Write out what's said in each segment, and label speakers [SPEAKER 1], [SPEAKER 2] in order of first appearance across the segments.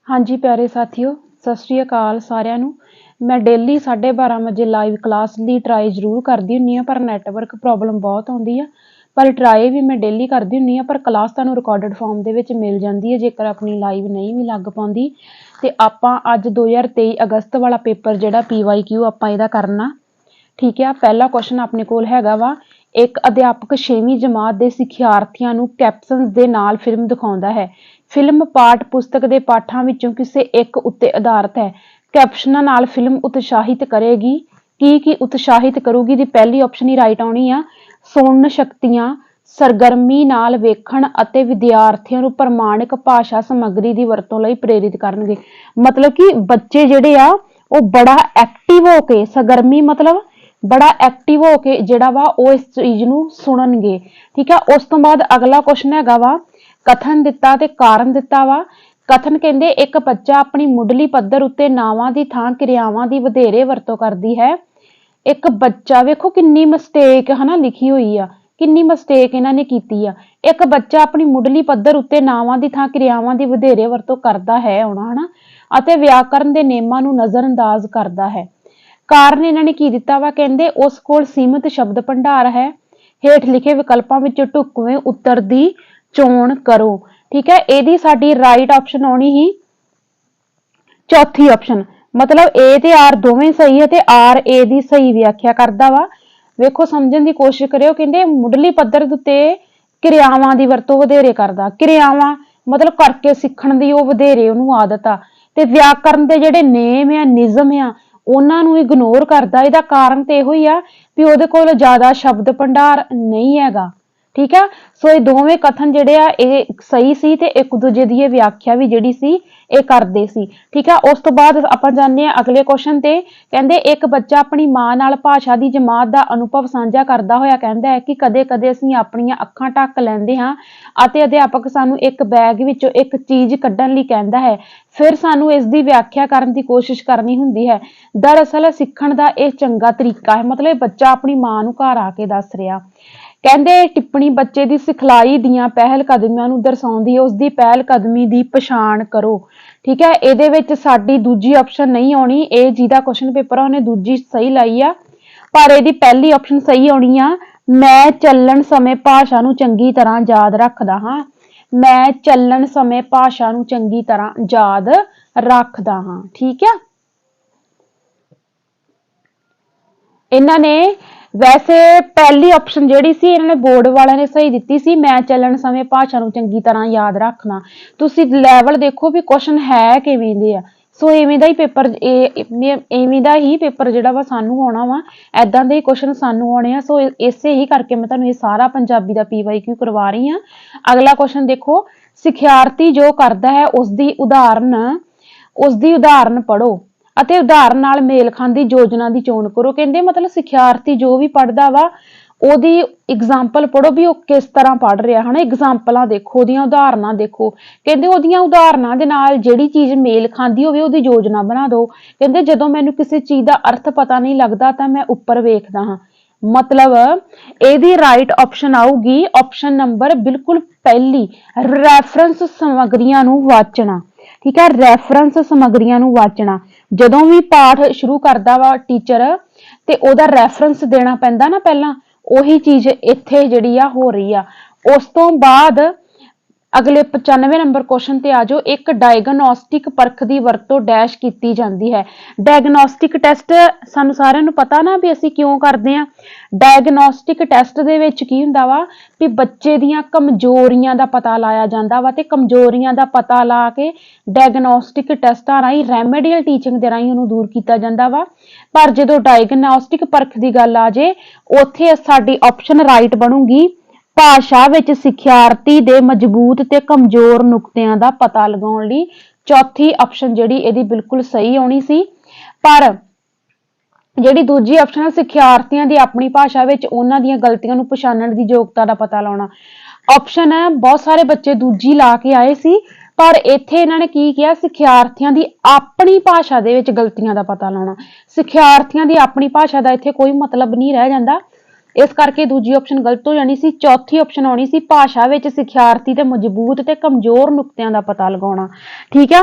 [SPEAKER 1] हाँ जी प्यारे साथियों, सत श्री अकाल सारिਆਂ ਨੂੰ। मैं डेली 12:30 ਵਜੇ ਲਾਈਵ ਕਲਾਸ ਦੀ ਟਰਾਈ ਜ਼ਰੂਰ ਕਰਦੀ ਹੁੰਦੀ ਹਾਂ, ਪਰ ਨੈਟਵਰਕ ਪ੍ਰੋਬਲਮ ਬਹੁਤ ਆਉਂਦੀ ਆ। ਪਰ ਟਰਾਈ ਵੀ ਮੈਂ ਡੇਲੀ ਕਰਦੀ ਹੁੰਦੀ ਹਾਂ, ਪਰ ਕਲਾਸ ਤੁਹਾਨੂੰ ਰਿਕਾਰਡਡ ਫਾਰਮ ਦੇ ਵਿੱਚ ਮਿਲ ਜਾਂਦੀ ਹੈ ਜੇਕਰ ਆਪਣੀ ਲਾਈਵ ਨਹੀਂ ਵੀ ਲੱਗ ਪਾਉਂਦੀ। ਤੇ ਆਪਾਂ ਅੱਜ 2023 ਅਗਸਤ ਵਾਲਾ ਪੇਪਰ ਜਿਹੜਾ PYQ ਆਪਾਂ ਇਹਦਾ ਕਰਨਾ। ਠੀਕ ਹੈ, ਪਹਿਲਾ ਕੁਐਸਚਨ ਆਪਣੇ ਕੋਲ ਹੈਗਾ ਵਾ, ਇੱਕ ਅਧਿਆਪਕ 6ਵੀਂ ਜਮਾਤ ਦੇ ਸਿੱਖਿਆਰਥੀਆਂ ਨੂੰ ਕੈਪਸ਼ਨਸ ਦੇ ਨਾਲ ਫਿਲਮ ਦਿਖਾਉਂਦਾ ਹੈ। ਫਿਲਮ ਪਾਠ ਪੁਸਤਕ ਦੇ ਪਾਠਾਂ ਵਿੱਚੋਂ ਕਿਸੇ ਇੱਕ ਉੱਤੇ ਆਧਾਰਿਤ ਹੈ। ਕੈਪਸ਼ਨਾਂ ਨਾਲ ਫਿਲਮ ਉਤਸ਼ਾਹਿਤ ਕਰੇਗੀ। ਕੀ ਉਤਸ਼ਾਹਿਤ ਕਰੂਗੀ ਦੀ ਪਹਿਲੀ ਆਪਸ਼ਨ ਹੀ ਰਾਈਟ ਆਉਣੀ ਆ। ਸੁਣਨ ਸ਼ਕਤੀਆਂ ਸਰਗਰਮੀ ਨਾਲ ਵੇਖਣ ਅਤੇ ਵਿਦਿਆਰਥੀਆਂ ਨੂੰ ਪ੍ਰਮਾਣਿਕ ਭਾਸ਼ਾ ਸਮੱਗਰੀ ਦੀ ਵਰਤੋਂ ਲਈ ਪ੍ਰੇਰਿਤ ਕਰਨਗੇ। ਮਤਲਬ ਕਿ ਬੱਚੇ ਜਿਹੜੇ ਆ ਉਹ ਬੜਾ ਐਕਟਿਵ ਹੋ ਕੇ, ਸਰਗਰਮੀ ਮਤਲਬ ਬੜਾ ਐਕਟਿਵ ਹੋ ਕੇ ਜਿਹੜਾ ਵਾ ਉਹ ਇਸ ਚੀਜ਼ ਨੂੰ ਸੁਣਨਗੇ। ਠੀਕ ਆ, ਉਸ ਤੋਂ ਬਾਅਦ ਅਗਲਾ ਕੁਐਸਚਨ ਹੈਗਾ ਵਾ, ਕਥਨ ਦਿੱਤਾ ਤੇ ਕਾਰਨ ਦਿੱਤਾ ਵਾ। ਕਥਨ ਕਹਿੰਦੇ ਇੱਕ ਬੱਚਾ ਆਪਣੀ ਮੁੱਢਲੀ ਪੱਧਰ ਉੱਤੇ ਨਾਵਾਂ ਦੀ ਥਾਂ ਕਿਰਿਆਵਾਂ ਦੀ ਵਧੇਰੇ ਵਰਤੋਂ ਕਰਦੀ ਹੈ। ਇੱਕ ਬੱਚਾ, ਵੇਖੋ ਕਿੰਨੀ ਮਿਸਟੇਕ ਹਨਾ ਲਿਖੀ ਹੋਈ ਆ, ਕਿੰਨੀ ਮਿਸਟੇਕ ਇਹਨਾਂ ਨੇ ਕੀਤੀ ਆ। ਇੱਕ ਬੱਚਾ ਆਪਣੀ ਮੁੱਢਲੀ ਪੱਧਰ ਉੱਤੇ ਨਾਵਾਂ ਦੀ ਥਾਂ ਕਿਰਿਆਵਾਂ ਦੀ ਵਧੇਰੇ ਵਰਤੋਂ ਕਰਦਾ ਹੈ ਆਉਣਾ ਹਨਾ, ਅਤੇ ਵਿਆਕਰਨ ਦੇ ਨਿਯਮਾਂ ਨੂੰ ਨਜ਼ਰਅੰਦਾਜ਼ ਕਰਦਾ ਹੈ। ਕਾਰਨ ਇਹਨਾਂ ਨੇ ਕੀ ਦਿੱਤਾ ਵਾ, ਕਹਿੰਦੇ ਉਸ ਕੋਲ ਸੀਮਿਤ ਸ਼ਬਦ ਭੰਡਾਰ ਹੈ। ਹੇਠ ਲਿਖੇ ਵਿਕਲਪਾਂ ਵਿੱਚੋਂ ਢੁਕਵੇਂ ਉੱਤਰ ਦੀ ਚੋਣ ਕਰੋ। ਠੀਕ ਹੈ, ਇਹਦੀ ਸਾਡੀ ਰਾਈਟ ਆਪਸ਼ਨ ਆਉਣੀ ਹੀ ਚੌਥੀ ਆਪਸ਼ਨ। ਮਤਲਬ A ਤੇ R ਦੋਵੇਂ ਸਹੀ ਹੈ ਤੇ R A ਦੀ ਸਹੀ ਵਿਆਖਿਆ ਕਰਦਾ ਵਾ। ਵੇਖੋ ਸਮਝਣ ਦੀ ਕੋਸ਼ਿਸ਼ ਕਰਿਓ। ਕਹਿੰਦੇ ਮੁੱਢਲੀ ਪੱਧਰ ਉੱਤੇ ਕਿਰਿਆਵਾਂ ਦੀ ਵਰਤੋਂ ਵਧੇਰੇ ਕਰਦਾ। ਕਿਰਿਆਵਾਂ ਮਤਲਬ ਕਰਕੇ ਸਿੱਖਣ ਦੀ ਉਹ ਵਧੇਰੇ ਉਹਨੂੰ ਆਦਤ ਆ, ਤੇ ਵਿਆਕਰਨ ਦੇ ਜਿਹੜੇ ਨੇਮ ਆ, ਨਿਯਮ ਆ, ਉਹਨਾਂ ਨੂੰ ਇਗਨੋਰ ਕਰਦਾ। ਇਹਦਾ ਕਾਰਨ ਤੇ ਇਹੋ ਹੀ ਆ ਵੀ ਉਹਦੇ ਕੋਲ ਜ਼ਿਆਦਾ ਸ਼ਬਦ ਭੰਡਾਰ ਨਹੀਂ ਹੈਗਾ। ਠੀਕ ਆ, ਸੋ ਇਹ ਦੋਵੇਂ ਕਥਨ ਜਿਹੜੇ ਆ ਇਹ ਸਹੀ ਸੀ ਤੇ ਇੱਕ ਦੂਜੇ ਦੀ ਇਹ ਵਿਆਖਿਆ ਵੀ ਜਿਹੜੀ ਸੀ ਇਹ ਕਰਦੇ ਸੀ। ਠੀਕ ਆ, ਉਸ ਤੋਂ ਬਾਅਦ ਆਪਾਂ ਜਾਂਦੇ ਹਾਂ ਅਗਲੇ ਕੁਐਸਚਨ ਤੇ। ਕਹਿੰਦੇ ਇੱਕ ਬੱਚਾ ਆਪਣੀ ਮਾਂ ਨਾਲ ਭਾਸ਼ਾ ਦੀ ਜਮਾਤ ਦਾ ਅਨੁਭਵ ਸਾਂਝਾ ਕਰਦਾ ਹੋਇਆ ਕਹਿੰਦਾ ਹੈ ਕਿ ਕਦੇ-ਕਦੇ ਅਸੀਂ ਆਪਣੀਆਂ ਅੱਖਾਂ ਢੱਕ ਲੈਂਦੇ ਹਾਂ ਅਤੇ ਅਧਿਆਪਕ ਸਾਨੂੰ ਇੱਕ ਬੈਗ ਵਿੱਚੋਂ ਇੱਕ ਚੀਜ਼ ਕੱਢਣ ਲਈ ਕਹਿੰਦਾ ਹੈ। ਫਿਰ ਸਾਨੂੰ ਇਸ ਦੀ ਵਿਆਖਿਆ ਕਰਨ ਦੀ ਕੋਸ਼ਿਸ਼ ਕਰਨੀ ਹੁੰਦੀ ਹੈ। ਦਰਅਸਲ ਸਿੱਖਣ ਦਾ ਇਹ ਚੰਗਾ ਤਰੀਕਾ ਹੈ। ਮਤਲਬ ਇਹ ਬੱਚਾ ਆਪਣੀ ਮਾਂ ਨੂੰ ਘਰ ਆ ਕੇ ਦੱਸ ਰਿਹਾ। ਕਹਿੰਦੇ ਟਿੱਪਣੀ ਬੱਚੇ ਦੀ ਸਿਖਲਾਈ ਦੀਆਂ ਪਹਿਲ ਕਦਮੀਆਂ ਨੂੰ ਦਰਸਾਉਂਦੀ ਹੈ। ਉਸਦੀ ਪਹਿਲ ਕਦਮੀ ਦੀ ਪਛਾਣ ਕਰੋ। ਠੀਕ ਹੈ, ਇਹਦੇ ਵਿੱਚ ਸਾਡੀ ਦੂਜੀ ਆਪਸ਼ਨ ਨਹੀਂ ਆਉਣੀ। ਇਹ ਜਿਹਦਾ ਕੁਐਸਚਨ ਪੇਪਰ ਆ ਉਹਨੇ ਦੂਜੀ ਸਹੀ ਲਾਈ ਆ, ਪਰ ਇਹਦੀ ਪਹਿਲੀ ਆਪਸ਼ਨ ਸਹੀ ਆਉਣੀ ਆ। ਮੈਂ ਚੱਲਣ ਸਮੇਂ ਭਾਸ਼ਾ ਨੂੰ ਚੰਗੀ ਤਰ੍ਹਾਂ ਯਾਦ ਰੱਖਦਾ ਹਾਂ। ਮੈਂ ਚੱਲਣ ਸਮੇਂ ਭਾਸ਼ਾ ਨੂੰ ਚੰਗੀ ਤਰ੍ਹਾਂ ਯਾਦ ਰੱਖਦਾ ਹਾਂ। ਠੀਕ ਹੈ, ਇਹਨਾਂ ਨੇ ਵੈਸੇ ਪਹਿਲੀ ਆਪਸ਼ਨ ਜਿਹੜੀ ਸੀ ਇਹਨਾਂ ਨੇ ਬੋਰਡ ਵਾਲਿਆਂ ਨੇ ਸਹੀ ਦਿੱਤੀ ਸੀ, ਮੈਂ ਚੱਲਣ ਸਮੇਂ ਭਾਸ਼ਾ ਨੂੰ ਚੰਗੀ ਤਰ੍ਹਾਂ ਯਾਦ ਰੱਖਣਾ। ਤੁਸੀਂ ਲੈਵਲ ਦੇਖੋ ਵੀ ਕੁਐਸਚਨ ਹੈ ਕਿਵੇਂ ਦੇ ਆ। ਸੋ ਇਵੇਂ ਦਾ ਹੀ ਪੇਪਰ, ਇਵੇਂ ਦਾ ਹੀ ਪੇਪਰ ਜਿਹੜਾ ਵਾ ਸਾਨੂੰ ਆਉਣਾ ਵਾ, ਐਦਾਂ ਦੇ ਹੀ ਕੁਐਸਚਨ ਸਾਨੂੰ ਆਉਣੇ ਆ। ਸੋ ਇਸੇ ਹੀ ਕਰਕੇ ਮੈਂ ਤੁਹਾਨੂੰ ਇਹ ਸਾਰਾ ਪੰਜਾਬੀ ਦਾ PYQ ਕਰਵਾ ਰਹੀ ਹਾਂ। ਅਗਲਾ ਕੁਐਸਚਨ ਦੇਖੋ, ਸਿਖਿਆਰਥੀ ਜੋ ਕਰਦਾ ਹੈ ਉਸਦੀ ਉਦਾਹਰਨ ਪੜ੍ਹੋ ਅਤੇ ਉਦਾਹਰਨ ਨਾਲ ਮੇਲ ਖਾਂਦੀ ਯੋਜਨਾ ਦੀ ਚੋਣ ਕਰੋ। ਕਹਿੰਦੇ ਮਤਲਬ ਸਿਖਿਆਰਥੀ ਜੋ ਵੀ ਪੜ੍ਹਦਾ ਵਾ ਉਹਦੀ ਐਗਜ਼ਾਮਪਲ ਪੜ੍ਹੋ ਵੀ ਉਹ ਕਿਸ ਤਰ੍ਹਾਂ ਪੜ੍ਹ ਰਿਹਾ ਹਨਾ। ਐਗਜ਼ਾਮਪਲਾਂ ਦੇਖੋ, ਉਹਦੀਆਂ ਉਦਾਹਰਨਾਂ ਦੇਖੋ। ਕਹਿੰਦੇ ਉਹਦੀਆਂ ਉਦਾਹਰਨਾਂ ਦੇ ਨਾਲ ਜਿਹੜੀ ਚੀਜ਼ ਮੇਲ ਖਾਂਦੀ ਹੋਵੇ ਉਹਦੀ ਯੋਜਨਾ ਬਣਾ ਦਿਓ। ਕਹਿੰਦੇ ਜਦੋਂ ਮੈਨੂੰ ਕਿਸੇ ਚੀਜ਼ ਦਾ ਅਰਥ ਪਤਾ ਨਹੀਂ ਲੱਗਦਾ ਤਾਂ ਮੈਂ ਉੱਪਰ ਵੇਖਦਾ ਹਾਂ। ਮਤਲਬ ਇਹਦੀ ਰਾਈਟ ਆਪਸ਼ਨ ਆਊਗੀ ਆਪਸ਼ਨ ਨੰਬਰ ਬਿਲਕੁਲ ਪਹਿਲੀ, ਰੈਫਰੈਂਸ ਸਮੱਗਰੀਆਂ ਨੂੰ ਵਾਚਣਾ। ਠੀਕ ਹੈ, ਰੈਫਰੈਂਸ ਸਮੱਗਰੀਆਂ ਨੂੰ ਵਾਚਣਾ। ਜਦੋਂ ਵੀ ਪਾਠ ਸ਼ੁਰੂ ਕਰਦਾ ਵਾ ਟੀਚਰ ਤੇ ਉਹਦਾ ਰੈਫਰੈਂਸ ਦੇਣਾ ਪੈਂਦਾ ਨਾ ਪਹਿਲਾਂ, ਉਹੀ ਚੀਜ਼ ਇੱਥੇ ਜਿਹੜੀ ਆ ਹੋ ਰਹੀ ਆ। ਉਸ ਤੋਂ ਬਾਅਦ ਅਗਲੇ 95 ਨੰਬਰ ਕੁਐਸਚਨ ਤੇ ਆ ਜਾਓ। ਇੱਕ ਡਾਇਗਨੋਸਟਿਕ ਪਰਖ ਦੀ ਵਰਤੋਂ ਡੈਸ਼ ਕੀਤੀ ਜਾਂਦੀ ਹੈ। ਡਾਇਗਨੋਸਟਿਕ ਟੈਸਟ ਸਾਨੂੰ ਸਾਰਿਆਂ ਨੂੰ ਪਤਾ ਨਾ ਵੀ ਅਸੀਂ ਕਿਉਂ ਕਰਦੇ ਹਾਂ। ਡਾਇਗਨੋਸਟਿਕ ਟੈਸਟ ਦੇ ਵਿੱਚ ਕੀ ਹੁੰਦਾ ਵਾ ਵੀ ਬੱਚੇ ਦੀਆਂ ਕਮਜ਼ੋਰੀਆਂ ਦਾ ਪਤਾ ਲਾਇਆ ਜਾਂਦਾ ਵਾ, ਤੇ ਕਮਜ਼ੋਰੀਆਂ ਦਾ ਪਤਾ ਲਾ ਕੇ ਡਾਇਗਨੋਸਟਿਕ ਟੈਸਟਾਂ ਰਾਹੀਂ ਰੈਮੇਡੀਅਲ ਟੀਚਿੰਗ ਦੇ ਰਾਹੀਂ ਉਹਨੂੰ ਦੂਰ ਕੀਤਾ ਜਾਂਦਾ ਵਾ। ਪਰ ਜਦੋਂ ਡਾਇਗਨੋਸਟਿਕ ਪਰਖ ਦੀ ਗੱਲ ਆ ਜੇ ਉੱਥੇ ਸਾਡੀ ਆਪਸ਼ਨ ਰਾਈਟ ਬਣੂਗੀ, ਭਾਸ਼ਾ ਵਿੱਚ ਸਿਖਿਆਰਥੀ ਦੇ ਮਜ਼ਬੂਤ ਤੇ ਕਮਜ਼ੋਰ ਨੁਕਤਿਆਂ ਦਾ ਪਤਾ ਲਗਾਉਣ ਲਈ। ਚੌਥੀ ਆਪਸ਼ਨ ਜਿਹੜੀ ਇਹਦੀ ਬਿਲਕੁਲ ਸਹੀ ਆਉਣੀ ਸੀ। ਪਰ ਜਿਹੜੀ ਦੂਜੀ ਆਪਸ਼ਨ ਹੈ ਸਿਖਿਆਰਥੀਆਂ ਦੀ ਆਪਣੀ ਭਾਸ਼ਾ ਵਿੱਚ ਉਹਨਾਂ ਦੀਆਂ ਗਲਤੀਆਂ ਨੂੰ ਪਛਾਣਨ ਦੀ ਯੋਗਤਾ ਦਾ ਪਤਾ ਲਾਉਣਾ, ਆਪਸ਼ਨ ਹੈ ਬਹੁਤ ਸਾਰੇ ਬੱਚੇ ਦੂਜੀ ਲਾ ਕੇ ਆਏ ਸੀ, ਪਰ ਇੱਥੇ ਇਹਨਾਂ ਨੇ ਕੀ ਕਿਹਾ, ਸਿਖਿਆਰਥੀਆਂ ਦੀ ਆਪਣੀ ਭਾਸ਼ਾ ਦੇ ਵਿੱਚ ਗਲਤੀਆਂ ਦਾ ਪਤਾ ਲਾਉਣਾ। ਸਿਖਿਆਰਥੀਆਂ ਦੀ ਆਪਣੀ ਭਾਸ਼ਾ ਦਾ ਇੱਥੇ ਕੋਈ ਮਤਲਬ ਨਹੀਂ ਰਹਿ ਜਾਂਦਾ। इस करके दूजी ऑप्शन गलत हो जानी सी। चौथी ऑप्शन आनी सी भाषा विच सिखियार्थी दे मजबूत ते कमजोर नुक्तियां दा पता लगाउणा। ठीक है,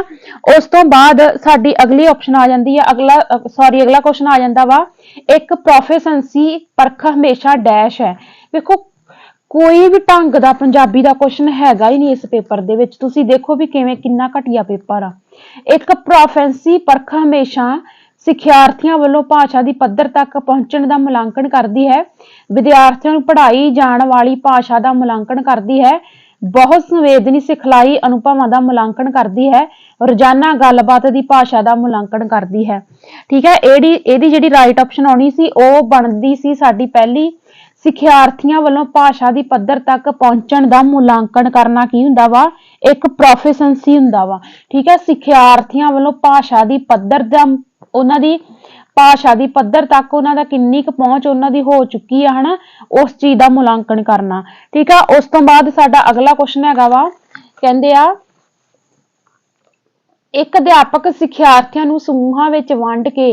[SPEAKER 1] उस तो बाद साडी अगली ऑप्शन आ जांदी है, अगला क्वेश्चन आ जांदा वा, एक प्रोफिशिएंसी परख हमेशा डैश है। देखो कोई भी ढंग दा पंजाबी दा क्वेश्चन हैगा ही नहीं इस पेपर दे विच, तुसीं देखो भी किवें किन्ना घटिया पेपर आ। एक प्रोफिशिएंसी परख हमेशा सिखियार्थियों वालों भाषा की पद्धर तक पहुंचने का मुलांकन करती है, विद्यार्थियों को पढ़ाई जाने वाली भाषा का मुलांकन करती है, बहुत संवेदनी सिखलाई अनुभवों का मुलांकन करती है, रोजाना गलबात की भाषा का मुलांकन करती है। ठीक है, एदी जिहड़ी राइट ऑप्शन आनी सी वो बनदी सी साडी पहली, सिखियार्थियों वालों भाषा की पद्धर तक पहुंचण का मुलांकन करना की हुंदा वा, एक प्रोफिशिएंसी हुंदा वा। ठीक है, सिखियार्थियों वालों भाषा की पद्धर दा उन्हां दी भाषा की पद्धर तक उन्हां दा किन्नी क पहुंच उन्हां दी हो चुकी है हना, उस चीज का मुलांकन करना। ठीक है, उस तो बाद साडा अगला क्वेश्चन हैगा वा, कहंदे आ एक अध्यापक सिखियार्थियों नूं समूहां विच वंड के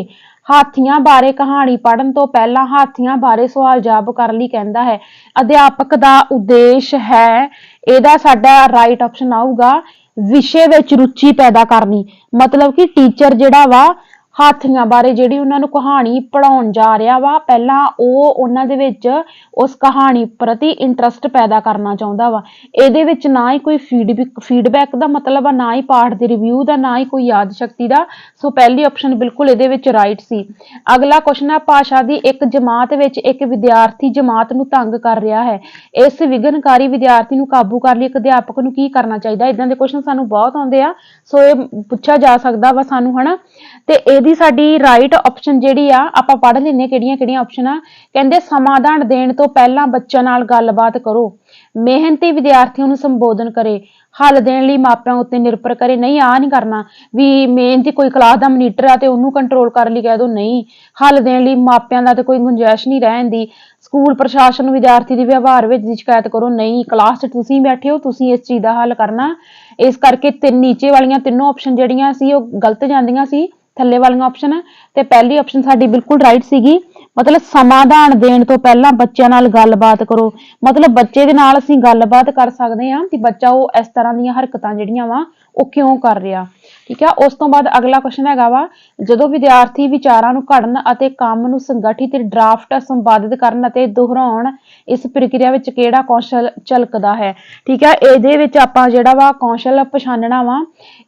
[SPEAKER 1] हाथियां बारे कहानी पढ़न तो पहला हाथियां बारे सवाल जवाब कर लई कहंदा है। अध्यापक दा उद्देश है, एदा साडा राइट ऑप्शन आऊगा विषय विच रुचि पैदा करनी। मतलब कि टीचर जिहड़ा वा हाथियां बारे जिहड़ी उन्हां नूं कहानी पढ़ाउण जा रिहा वा, पहला ओह उन्हां दे विच उस कहानी प्रति इंटरस्ट पैदा करना चाहुंदा वा। इहदे विच ना ही कोई फीडबैक दा मतलब आ, ना ही पाठ दे रिव्यू दा, ना ही कोई याद शक्ति दा। सो पहली ऑप्शन बिल्कुल इहदे विच राइट सी। अगला क्वेश्चन है, भाषा दी एक जमात विच एक विद्यार्थी जमात नूं तंग कर रिहा है, इस विघनकारी विद्यार्थी नूं काबू कर लई एक अध्यापक नूं की करना चाहीदा। इदां दे क्वेश्चन सानूं बहुत आउंदे आ, सो इह पुੱਛਿਆ जा सकदा वा सानूं हना। ते ਇਹਦੀ ਸਾਡੀ ਰਾਈਟ ਆਪਸ਼ਨ ਜਿਹੜੀ ਆ ਆਪਾਂ ਪੜ੍ਹ ਲੈਨੇ ਕਿਹੜੀਆਂ ਆਪਸ਼ਨ ਆ। ਕਹਿੰਦੇ ਸਮਾਧਾਨ ਦੇਣ ਤੋਂ ਪਹਿਲਾਂ ਬੱਚਿਆਂ ਨਾਲ ਗੱਲਬਾਤ ਕਰੋ, ਮਿਹਨਤੀ ਵਿਦਿਆਰਥੀਆਂ ਨੂੰ ਸੰਬੋਧਨ ਕਰੇ, ਹੱਲ ਦੇਣ ਲਈ ਮਾਪਿਆਂ ਉੱਤੇ ਨਿਰਭਰ ਕਰੇ। ਨਹੀਂ ਆ ਨਹੀਂ ਕਰਨਾ ਵੀ ਮਿਹਨਤੀ ਕੋਈ ਕਲਾਸ ਦਾ ਮਨੀਟਰ ਆ ਤੇ ਉਹਨੂੰ ਕੰਟਰੋਲ ਕਰਨ ਲਈ ਕਹਿ ਦੋ, ਨਹੀਂ ਹੱਲ ਦੇਣ ਲਈ ਮਾਪਿਆਂ ਦਾ ਤੇ ਕੋਈ ਗੁੰਜਾਇਸ਼ ਨਹੀਂ ਰਹਿੰਦੀ। ਸਕੂਲ ਪ੍ਰਸ਼ਾਸਨ ਨੂੰ ਵਿਦਿਆਰਥੀ ਦੇ ਵਿਵਹਾਰ ਵਿੱਚ ਦੀ ਸ਼ਿਕਾਇਤ ਕਰੋ, ਨਹੀਂ ਕਲਾਸ 'ਚ ਤੁਸੀਂ ਬੈਠੇ ਹੋ, ਤੁਸੀਂ ਇਸ ਚੀਜ਼ ਦਾ ਹੱਲ ਕਰਨਾ। ਇਸ ਕਰਕੇ ਨੀਚੇ ਵਾਲੀਆਂ ਤਿੰਨੋਂ ਆਪਸ਼ਨ ਜਿਹੜੀਆਂ ਸੀ ਉਹ ਗਲਤ ਜਾਂਦੀਆਂ ਸੀ, ਥੱਲੇ ਵਾਲੀਆਂ ਆਪਸ਼ਨ, ਤੇ ਪਹਿਲੀ ਆਪਸ਼ਨ ਸਾਡੀ ਬਿਲਕੁਲ ਰਾਈਟ ਸੀਗੀ। ਮਤਲਬ ਸਮਾਧਾਨ ਦੇਣ ਤੋਂ ਪਹਿਲਾਂ ਬੱਚਿਆਂ ਨਾਲ ਗੱਲਬਾਤ ਕਰੋ, ਮਤਲਬ ਬੱਚੇ ਦੇ ਨਾਲ ਅਸੀਂ ਗੱਲਬਾਤ ਕਰ ਸਕਦੇ ਹਾਂ ਕਿ ਬੱਚਾ ਉਹ ਇਸ ਤਰ੍ਹਾਂ ਦੀਆਂ ਹਰਕਤਾਂ ਜਿਹੜੀਆਂ ਵਾ ਉਹ ਕਿਉਂ ਕਰ ਰਿਹਾ। ਠੀਕ ਹੈ, ਉਸ ਤੋਂ ਬਾਅਦ ਅਗਲਾ ਕੁਐਸਚਨ ਹੈਗਾ ਵਾ, ਜਦੋਂ ਵਿਦਿਆਰਥੀ ਵਿਚਾਰਾਂ ਨੂੰ ਘੜਨ ਅਤੇ ਕੰਮ ਨੂੰ ਸੰਗਠਿਤ ਡਰਾਫਟ ਸੰਪਾਦਿਤ ਕਰਨ ਅਤੇ ਦੁਹਰਾਉਣ, ਇਸ ਪ੍ਰਕਿਰਿਆ ਵਿੱਚ ਕਿਹੜਾ ਕੌਸ਼ਲ ਝਲਕਦਾ ਹੈ। ਠੀਕ ਹੈ, ਇਹਦੇ ਵਿੱਚ ਆਪਾਂ ਜਿਹੜਾ ਵਾ ਕੌਸ਼ਲ ਪਛਾਣਨਾ ਵਾ।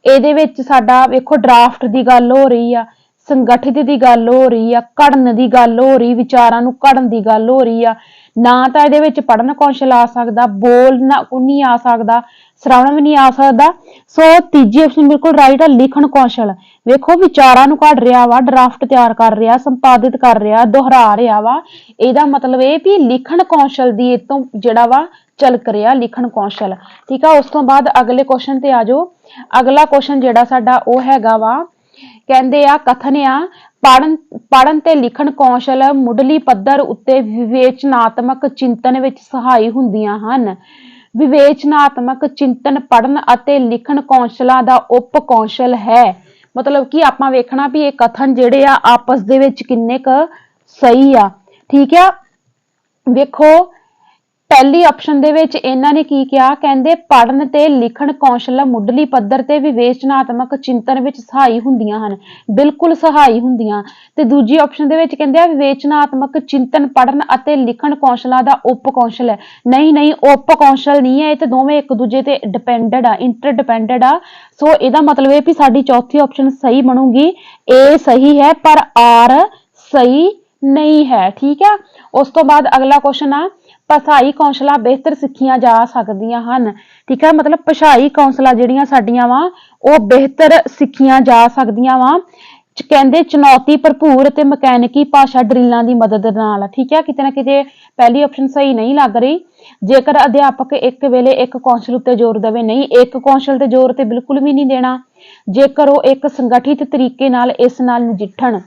[SPEAKER 1] ਇਹਦੇ ਵਿੱਚ ਸਾਡਾ ਵੇਖੋ ਡਰਾਫਟ ਦੀ ਗੱਲ ਹੋ ਰਹੀ ਆ, ਸੰਗਠਿਤ ਦੀ ਗੱਲ ਹੋ ਰਹੀ ਆ, ਘੜਨ ਦੀ ਗੱਲ ਹੋ ਰਹੀ, ਵਿਚਾਰਾਂ ਨੂੰ ਘੜਨ ਦੀ ਗੱਲ ਹੋ ਰਹੀ ਆ। ਨਾ ਤਾਂ ਇਹਦੇ ਵਿੱਚ ਪੜ੍ਹਨ ਕੌਸ਼ਲ ਆ ਸਕਦਾ, ਬੋਲਣਾ ਨਹੀਂ ਆ ਸਕਦਾ, श्रावण भी नहीं आ सकता। सो तीजी ऑप्शन बिल्कुल राइट है, लिखण कौशल। वेखो विचारां नूं घड़ रहा वा, ड्राफ्ट तैयार कर रहा, संपादित कर रहा, दोहरा रहा वा, इहदा मतलब ये भी लिखण कौशल दी इह तों जिहड़ा वा झलक रहा लिखण कौशल। ठीक है, उस तो बाद अगले क्वेश्चन ते आ जाओ। अगला क्वेश्चन जिहड़ा साडा ओह हैगा वा, कहंदे आ कथन आ पढ़न ते लिखण कौशल मुढ़ली पद्धर उत्ते विवेचनात्मक चिंतन विच सहाई हुंदियां हन। विवेचनात्मक चिंतन पढ़न अते लिखण कौशलां दा उप कौशल है। मतलब कि आपां वेखना भी ये कथन जिहड़े आ आपस दे विच किन्ने क सही आ। ठीक है, वेखो पहली ऑप्शन दे विच इन्हां ने की किया, कहंदे पढ़न ते लिखण कौशल मुढ़ली पद्धर ते विवेचनात्मक चिंतन विच सहाई हुंदियां हन। बिल्कुल सहाई हुंदियां। ते दूजी ऑप्शन दे विच कहंदे विवेचनात्मक चिंतन पढ़न अते लिखण कौशलां दा उप कौशल है। नहीं उप कौशल नहीं है, ये ते दोवें एक दूजे ते डिपेंडेड आ, इंटरडिपेंडेड आ। सो इहदा मतलब ये भी साडी चौथी ऑप्शन सही बनूगी। ए सही है पर आर सही नहीं है। ठीक है, उस तो बाद अगला क्वेश्चन आ, भाषाई कौशलां बेहतर सिੱਖੀਆਂ जा ਸਕਦੀਆਂ ਹਨ। ठीक है, मतलब भाषाई कौशलां ਜਿਹੜੀਆਂ ਸਾਡੀਆਂ ਵਾ ਉਹ ਬਿਹਤਰ ਸਿੱਖੀਆਂ ਜਾ ਸਕਦੀਆਂ ਵਾ। ਕਹਿੰਦੇ ਚੁਣੌਤੀ ਭਰਪੂਰ ਤੇ ਮਕੈਨਿਕੀ ਭਾਸ਼ਾ ਡਰਿਲਾਂ ਦੀ ਮਦਦ ਨਾਲ। ਠੀਕ ਹੈ, ਕਿਤੇ ਨਾ ਕਿਤੇ ਪਹਿਲੀ ਆਪਸ਼ਨ ਸਹੀ ਨਹੀਂ ਲੱਗ ਰਹੀ। ਜੇਕਰ ਅਧਿਆਪਕ ਇੱਕ ਵੇਲੇ ਇੱਕ ਕੌਸ਼ਲ ਉੱਤੇ ਜ਼ੋਰ ਦੇਵੇ, ਨਹੀਂ ਇੱਕ ਕੌਸ਼ਲ ਤੇ ਜ਼ੋਰ ਤੇ ਬਿਲਕੁਲ ਵੀ ਨਹੀਂ ਦੇਣਾ। ਜੇਕਰ ਉਹ ਇੱਕ ਸੰਗਠਿਤ ਤਰੀਕੇ ਨਾਲ ਇਸ ਨਾਲ ਨਜਿੱਠਣ,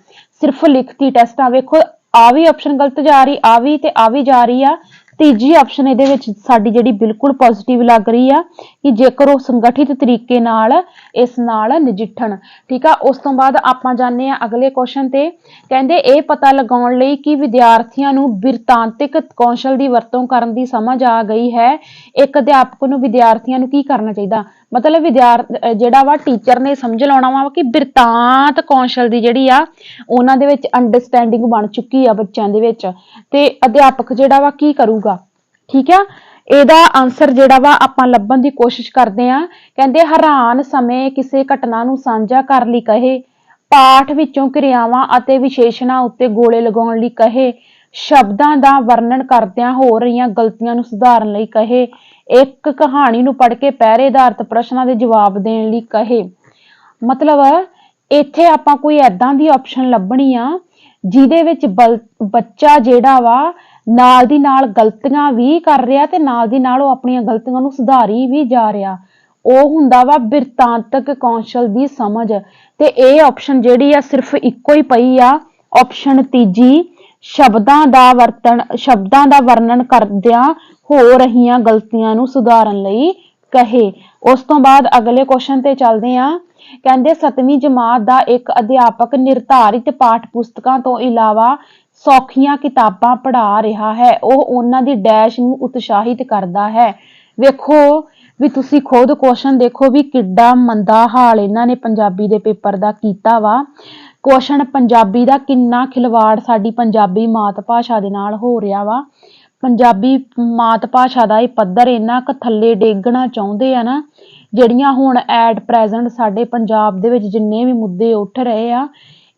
[SPEAKER 1] ਸਿਰਫ ਲਿਖਤੀ ਟੈਸਟਾਂ। ਵੇਖੋ ਆ ਵੀ ਆਪਸ਼ਨ ਗਲਤ ਜਾ ਰਹੀ, ਆ ਵੀ ਤੇ ਆ ਵੀ ਜਾ ਰਹੀ ਆ। ਤੀਜੀ ਆਪਸ਼ਨ ਇਹਦੇ ਵਿੱਚ ਸਾਡੀ ਜਿਹੜੀ ਬਿਲਕੁਲ ਪੋਜ਼ਿਟਿਵ ਲੱਗ ਰਹੀ ਆ ਕਿ ਜੇਕਰ ਉਹ ਸੰਗਠਿਤ ਤਰੀਕੇ ਨਾਲ ਇਸ ਨਾਲ ਨਜਿੱਠਣ। ਠੀਕ ਆ, ਉਸ ਤੋਂ ਬਾਅਦ ਆਪਾਂ ਜਾਂਦੇ ਆ ਅਗਲੇ ਕੁਐਸਚਨ ਤੇ। ਕਹਿੰਦੇ ਇਹ ਪਤਾ ਲਗਾਉਣ ਲਈ ਕਿ ਵਿਦਿਆਰਥੀਆਂ ਨੂੰ ਬਿਰਤਾਂਤਿਕ ਕੌਸ਼ਲ ਦੀ ਵਰਤੋਂ ਕਰਨ ਦੀ ਸਮਝ ਆ ਗਈ ਹੈ, ਇੱਕ ਅਧਿਆਪਕ ਨੂੰ ਵਿਦਿਆਰਥੀਆਂ ਨੂੰ ਕੀ ਕਰਨਾ ਚਾਹੀਦਾ। ਮਤਲਬ ਜਿਹੜਾ ਵਾ ਟੀਚਰ ਨੇ ਸਮਝ ਲਾਉਣਾ ਵਾ ਕਿ ਬਿਰਤਾਂਤ ਕੌਸ਼ਲ ਦੀ ਜਿਹੜੀ ਆ ਉਹਨਾਂ ਦੇ ਵਿੱਚ ਅੰਡਰਸਟੈਂਡਿੰਗ ਬਣ ਚੁੱਕੀ ਆ ਬੱਚਿਆਂ ਦੇ ਵਿੱਚ, ਤੇ ਅਧਿਆਪਕ ਜਿਹੜਾ ਵਾ ਕੀ ਕਰੂਗਾ। ਠੀਕ ਆ, ਇਹਦਾ ਆਨਸਰ ਜਿਹੜਾ ਵਾ ਆਪਾਂ ਲੱਭਣ ਦੀ ਕੋਸ਼ਿਸ਼ ਕਰਦੇ ਆ। ਕਹਿੰਦੇ ਹੈਰਾਨ ਸਮੇਂ ਕਿਸੇ ਘਟਨਾ ਨੂੰ ਸਾਂਝਾ ਕਰਨ ਲਈ ਕਹੇ, ਪਾਠ ਵਿੱਚੋਂ ਕਿਰਿਆਵਾਂ ਅਤੇ ਵਿਸ਼ੇਸ਼ਣਾਂ ਉੱਤੇ ਗੋਲੇ ਲਗਾਉਣ ਲਈ ਕਹੇ, ਸ਼ਬਦਾਂ ਦਾ ਵਰਣਨ ਕਰਦਿਆਂ ਹੋ ਰਹੀਆਂ ਗਲਤੀਆਂ ਨੂੰ ਸੁਧਾਰਨ ਲਈ ਕਹੇ, ਇੱਕ ਕਹਾਣੀ ਨੂੰ ਪੜ੍ਹ ਕੇ ਪਹਿਰੇ ਆਧਾਰਿਤ ਪ੍ਰਸ਼ਨਾਂ ਦੇ ਜਵਾਬ ਦੇਣ ਲਈ ਕਹੇ। ਮਤਲਬ ਇੱਥੇ ਆਪਾਂ ਕੋਈ ਏਦਾਂ ਦੀ ਆਪਸ਼ਨ ਲੱਭਣੀ ਆ ਜਿਹਦੇ ਵਿੱਚ ਬੱਚਾ ਜਿਹੜਾ ਵਾ ਨਾਲ ਦੀ ਨਾਲ ਗਲਤੀਆਂ ਵੀ ਕਰ ਰਿਹਾ ਤੇ ਨਾਲ ਦੀ ਨਾਲ ਉਹ ਆਪਣੀਆਂ ਗਲਤੀਆਂ ਨੂੰ ਸੁਧਾਰੀ ਵੀ ਜਾ ਰਿਹਾ। ਉਹ ਹੁੰਦਾ ਵਾ ਬਿਰਤਾਂਤਕ ਕੌਸ਼ਲ ਦੀ ਸਮਝ। ਤੇ ਇਹ ਆਪਸ਼ਨ ਜਿਹੜੀ ਆ ਸਿਰਫ ਇੱਕੋ ਹੀ ਪਈ ਆ, ਆਪਸ਼ਨ ਤੀਜੀ, ਸ਼ਬਦਾਂ ਦਾ ਵਰਣਨ ਕਰਦਿਆਂ ਹੋ ਰਹੀਆਂ ਗਲਤੀਆਂ ਨੂੰ ਸੁਧਾਰਨ ਲਈ ਕਹੇ। ਉਸ ਤੋਂ ਬਾਅਦ ਅਗਲੇ ਕੁਐਸਚਨ ਤੇ ਚੱਲਦੇ ਆ। ਕਹਿੰਦੇ 7ਵੀਂ ਜਮਾਤ ਦਾ ਇੱਕ ਅਧਿਆਪਕ ਨਿਰਧਾਰਿਤ ਪਾਠ ਪੁਸਤਕਾਂ ਤੋਂ ਇਲਾਵਾ ਸੌਖੀਆਂ ਕਿਤਾਬਾਂ ਪੜ੍ਹਾ ਰਿਹਾ ਹੈ। ਉਹ ਉਹਨਾਂ ਦੀ ਡੈਸ਼ ਨੂੰ ਉਤਸ਼ਾਹਿਤ ਕਰਦਾ ਹੈ। ਵੇਖੋ ਵੀ ਤੁਸੀਂ ਖੁਦ ਕੁਐਸਚਨ ਦੇਖੋ ਵੀ ਕਿੱਡਾ ਮੰਦਾ ਹਾਲ ਇਹਨਾਂ ਨੇ ਪੰਜਾਬੀ ਦੇ ਪੇਪਰ ਦਾ ਕੀਤਾ ਵਾ। ਕੁਐਸਚਨ ਪੰਜਾਬੀ ਦਾ ਕਿੰਨਾ ਖਿਲਵਾੜ ਸਾਡੀ ਪੰਜਾਬੀ ਮਾਤ ਭਾਸ਼ਾ ਦੇ ਨਾਲ ਹੋ ਰਿਹਾ ਵਾ। ਪੰਜਾਬੀ ਮਾਤ ਭਾਸ਼ਾ ਦਾ ਇਹ ਪੱਧਰ ਇੰਨਾ ਕੁ ਥੱਲੇ ਡੇਗਣਾ ਚਾਹੁੰਦੇ ਆ ਨਾ। ਜਿਹੜੀਆਂ ਹੁਣ ਐਟ ਪ੍ਰੈਜ਼ੈਂਟ ਸਾਡੇ ਪੰਜਾਬ ਦੇ ਵਿੱਚ ਜਿੰਨੇ ਵੀ ਮੁੱਦੇ ਉੱਠ ਰਹੇ ਆ,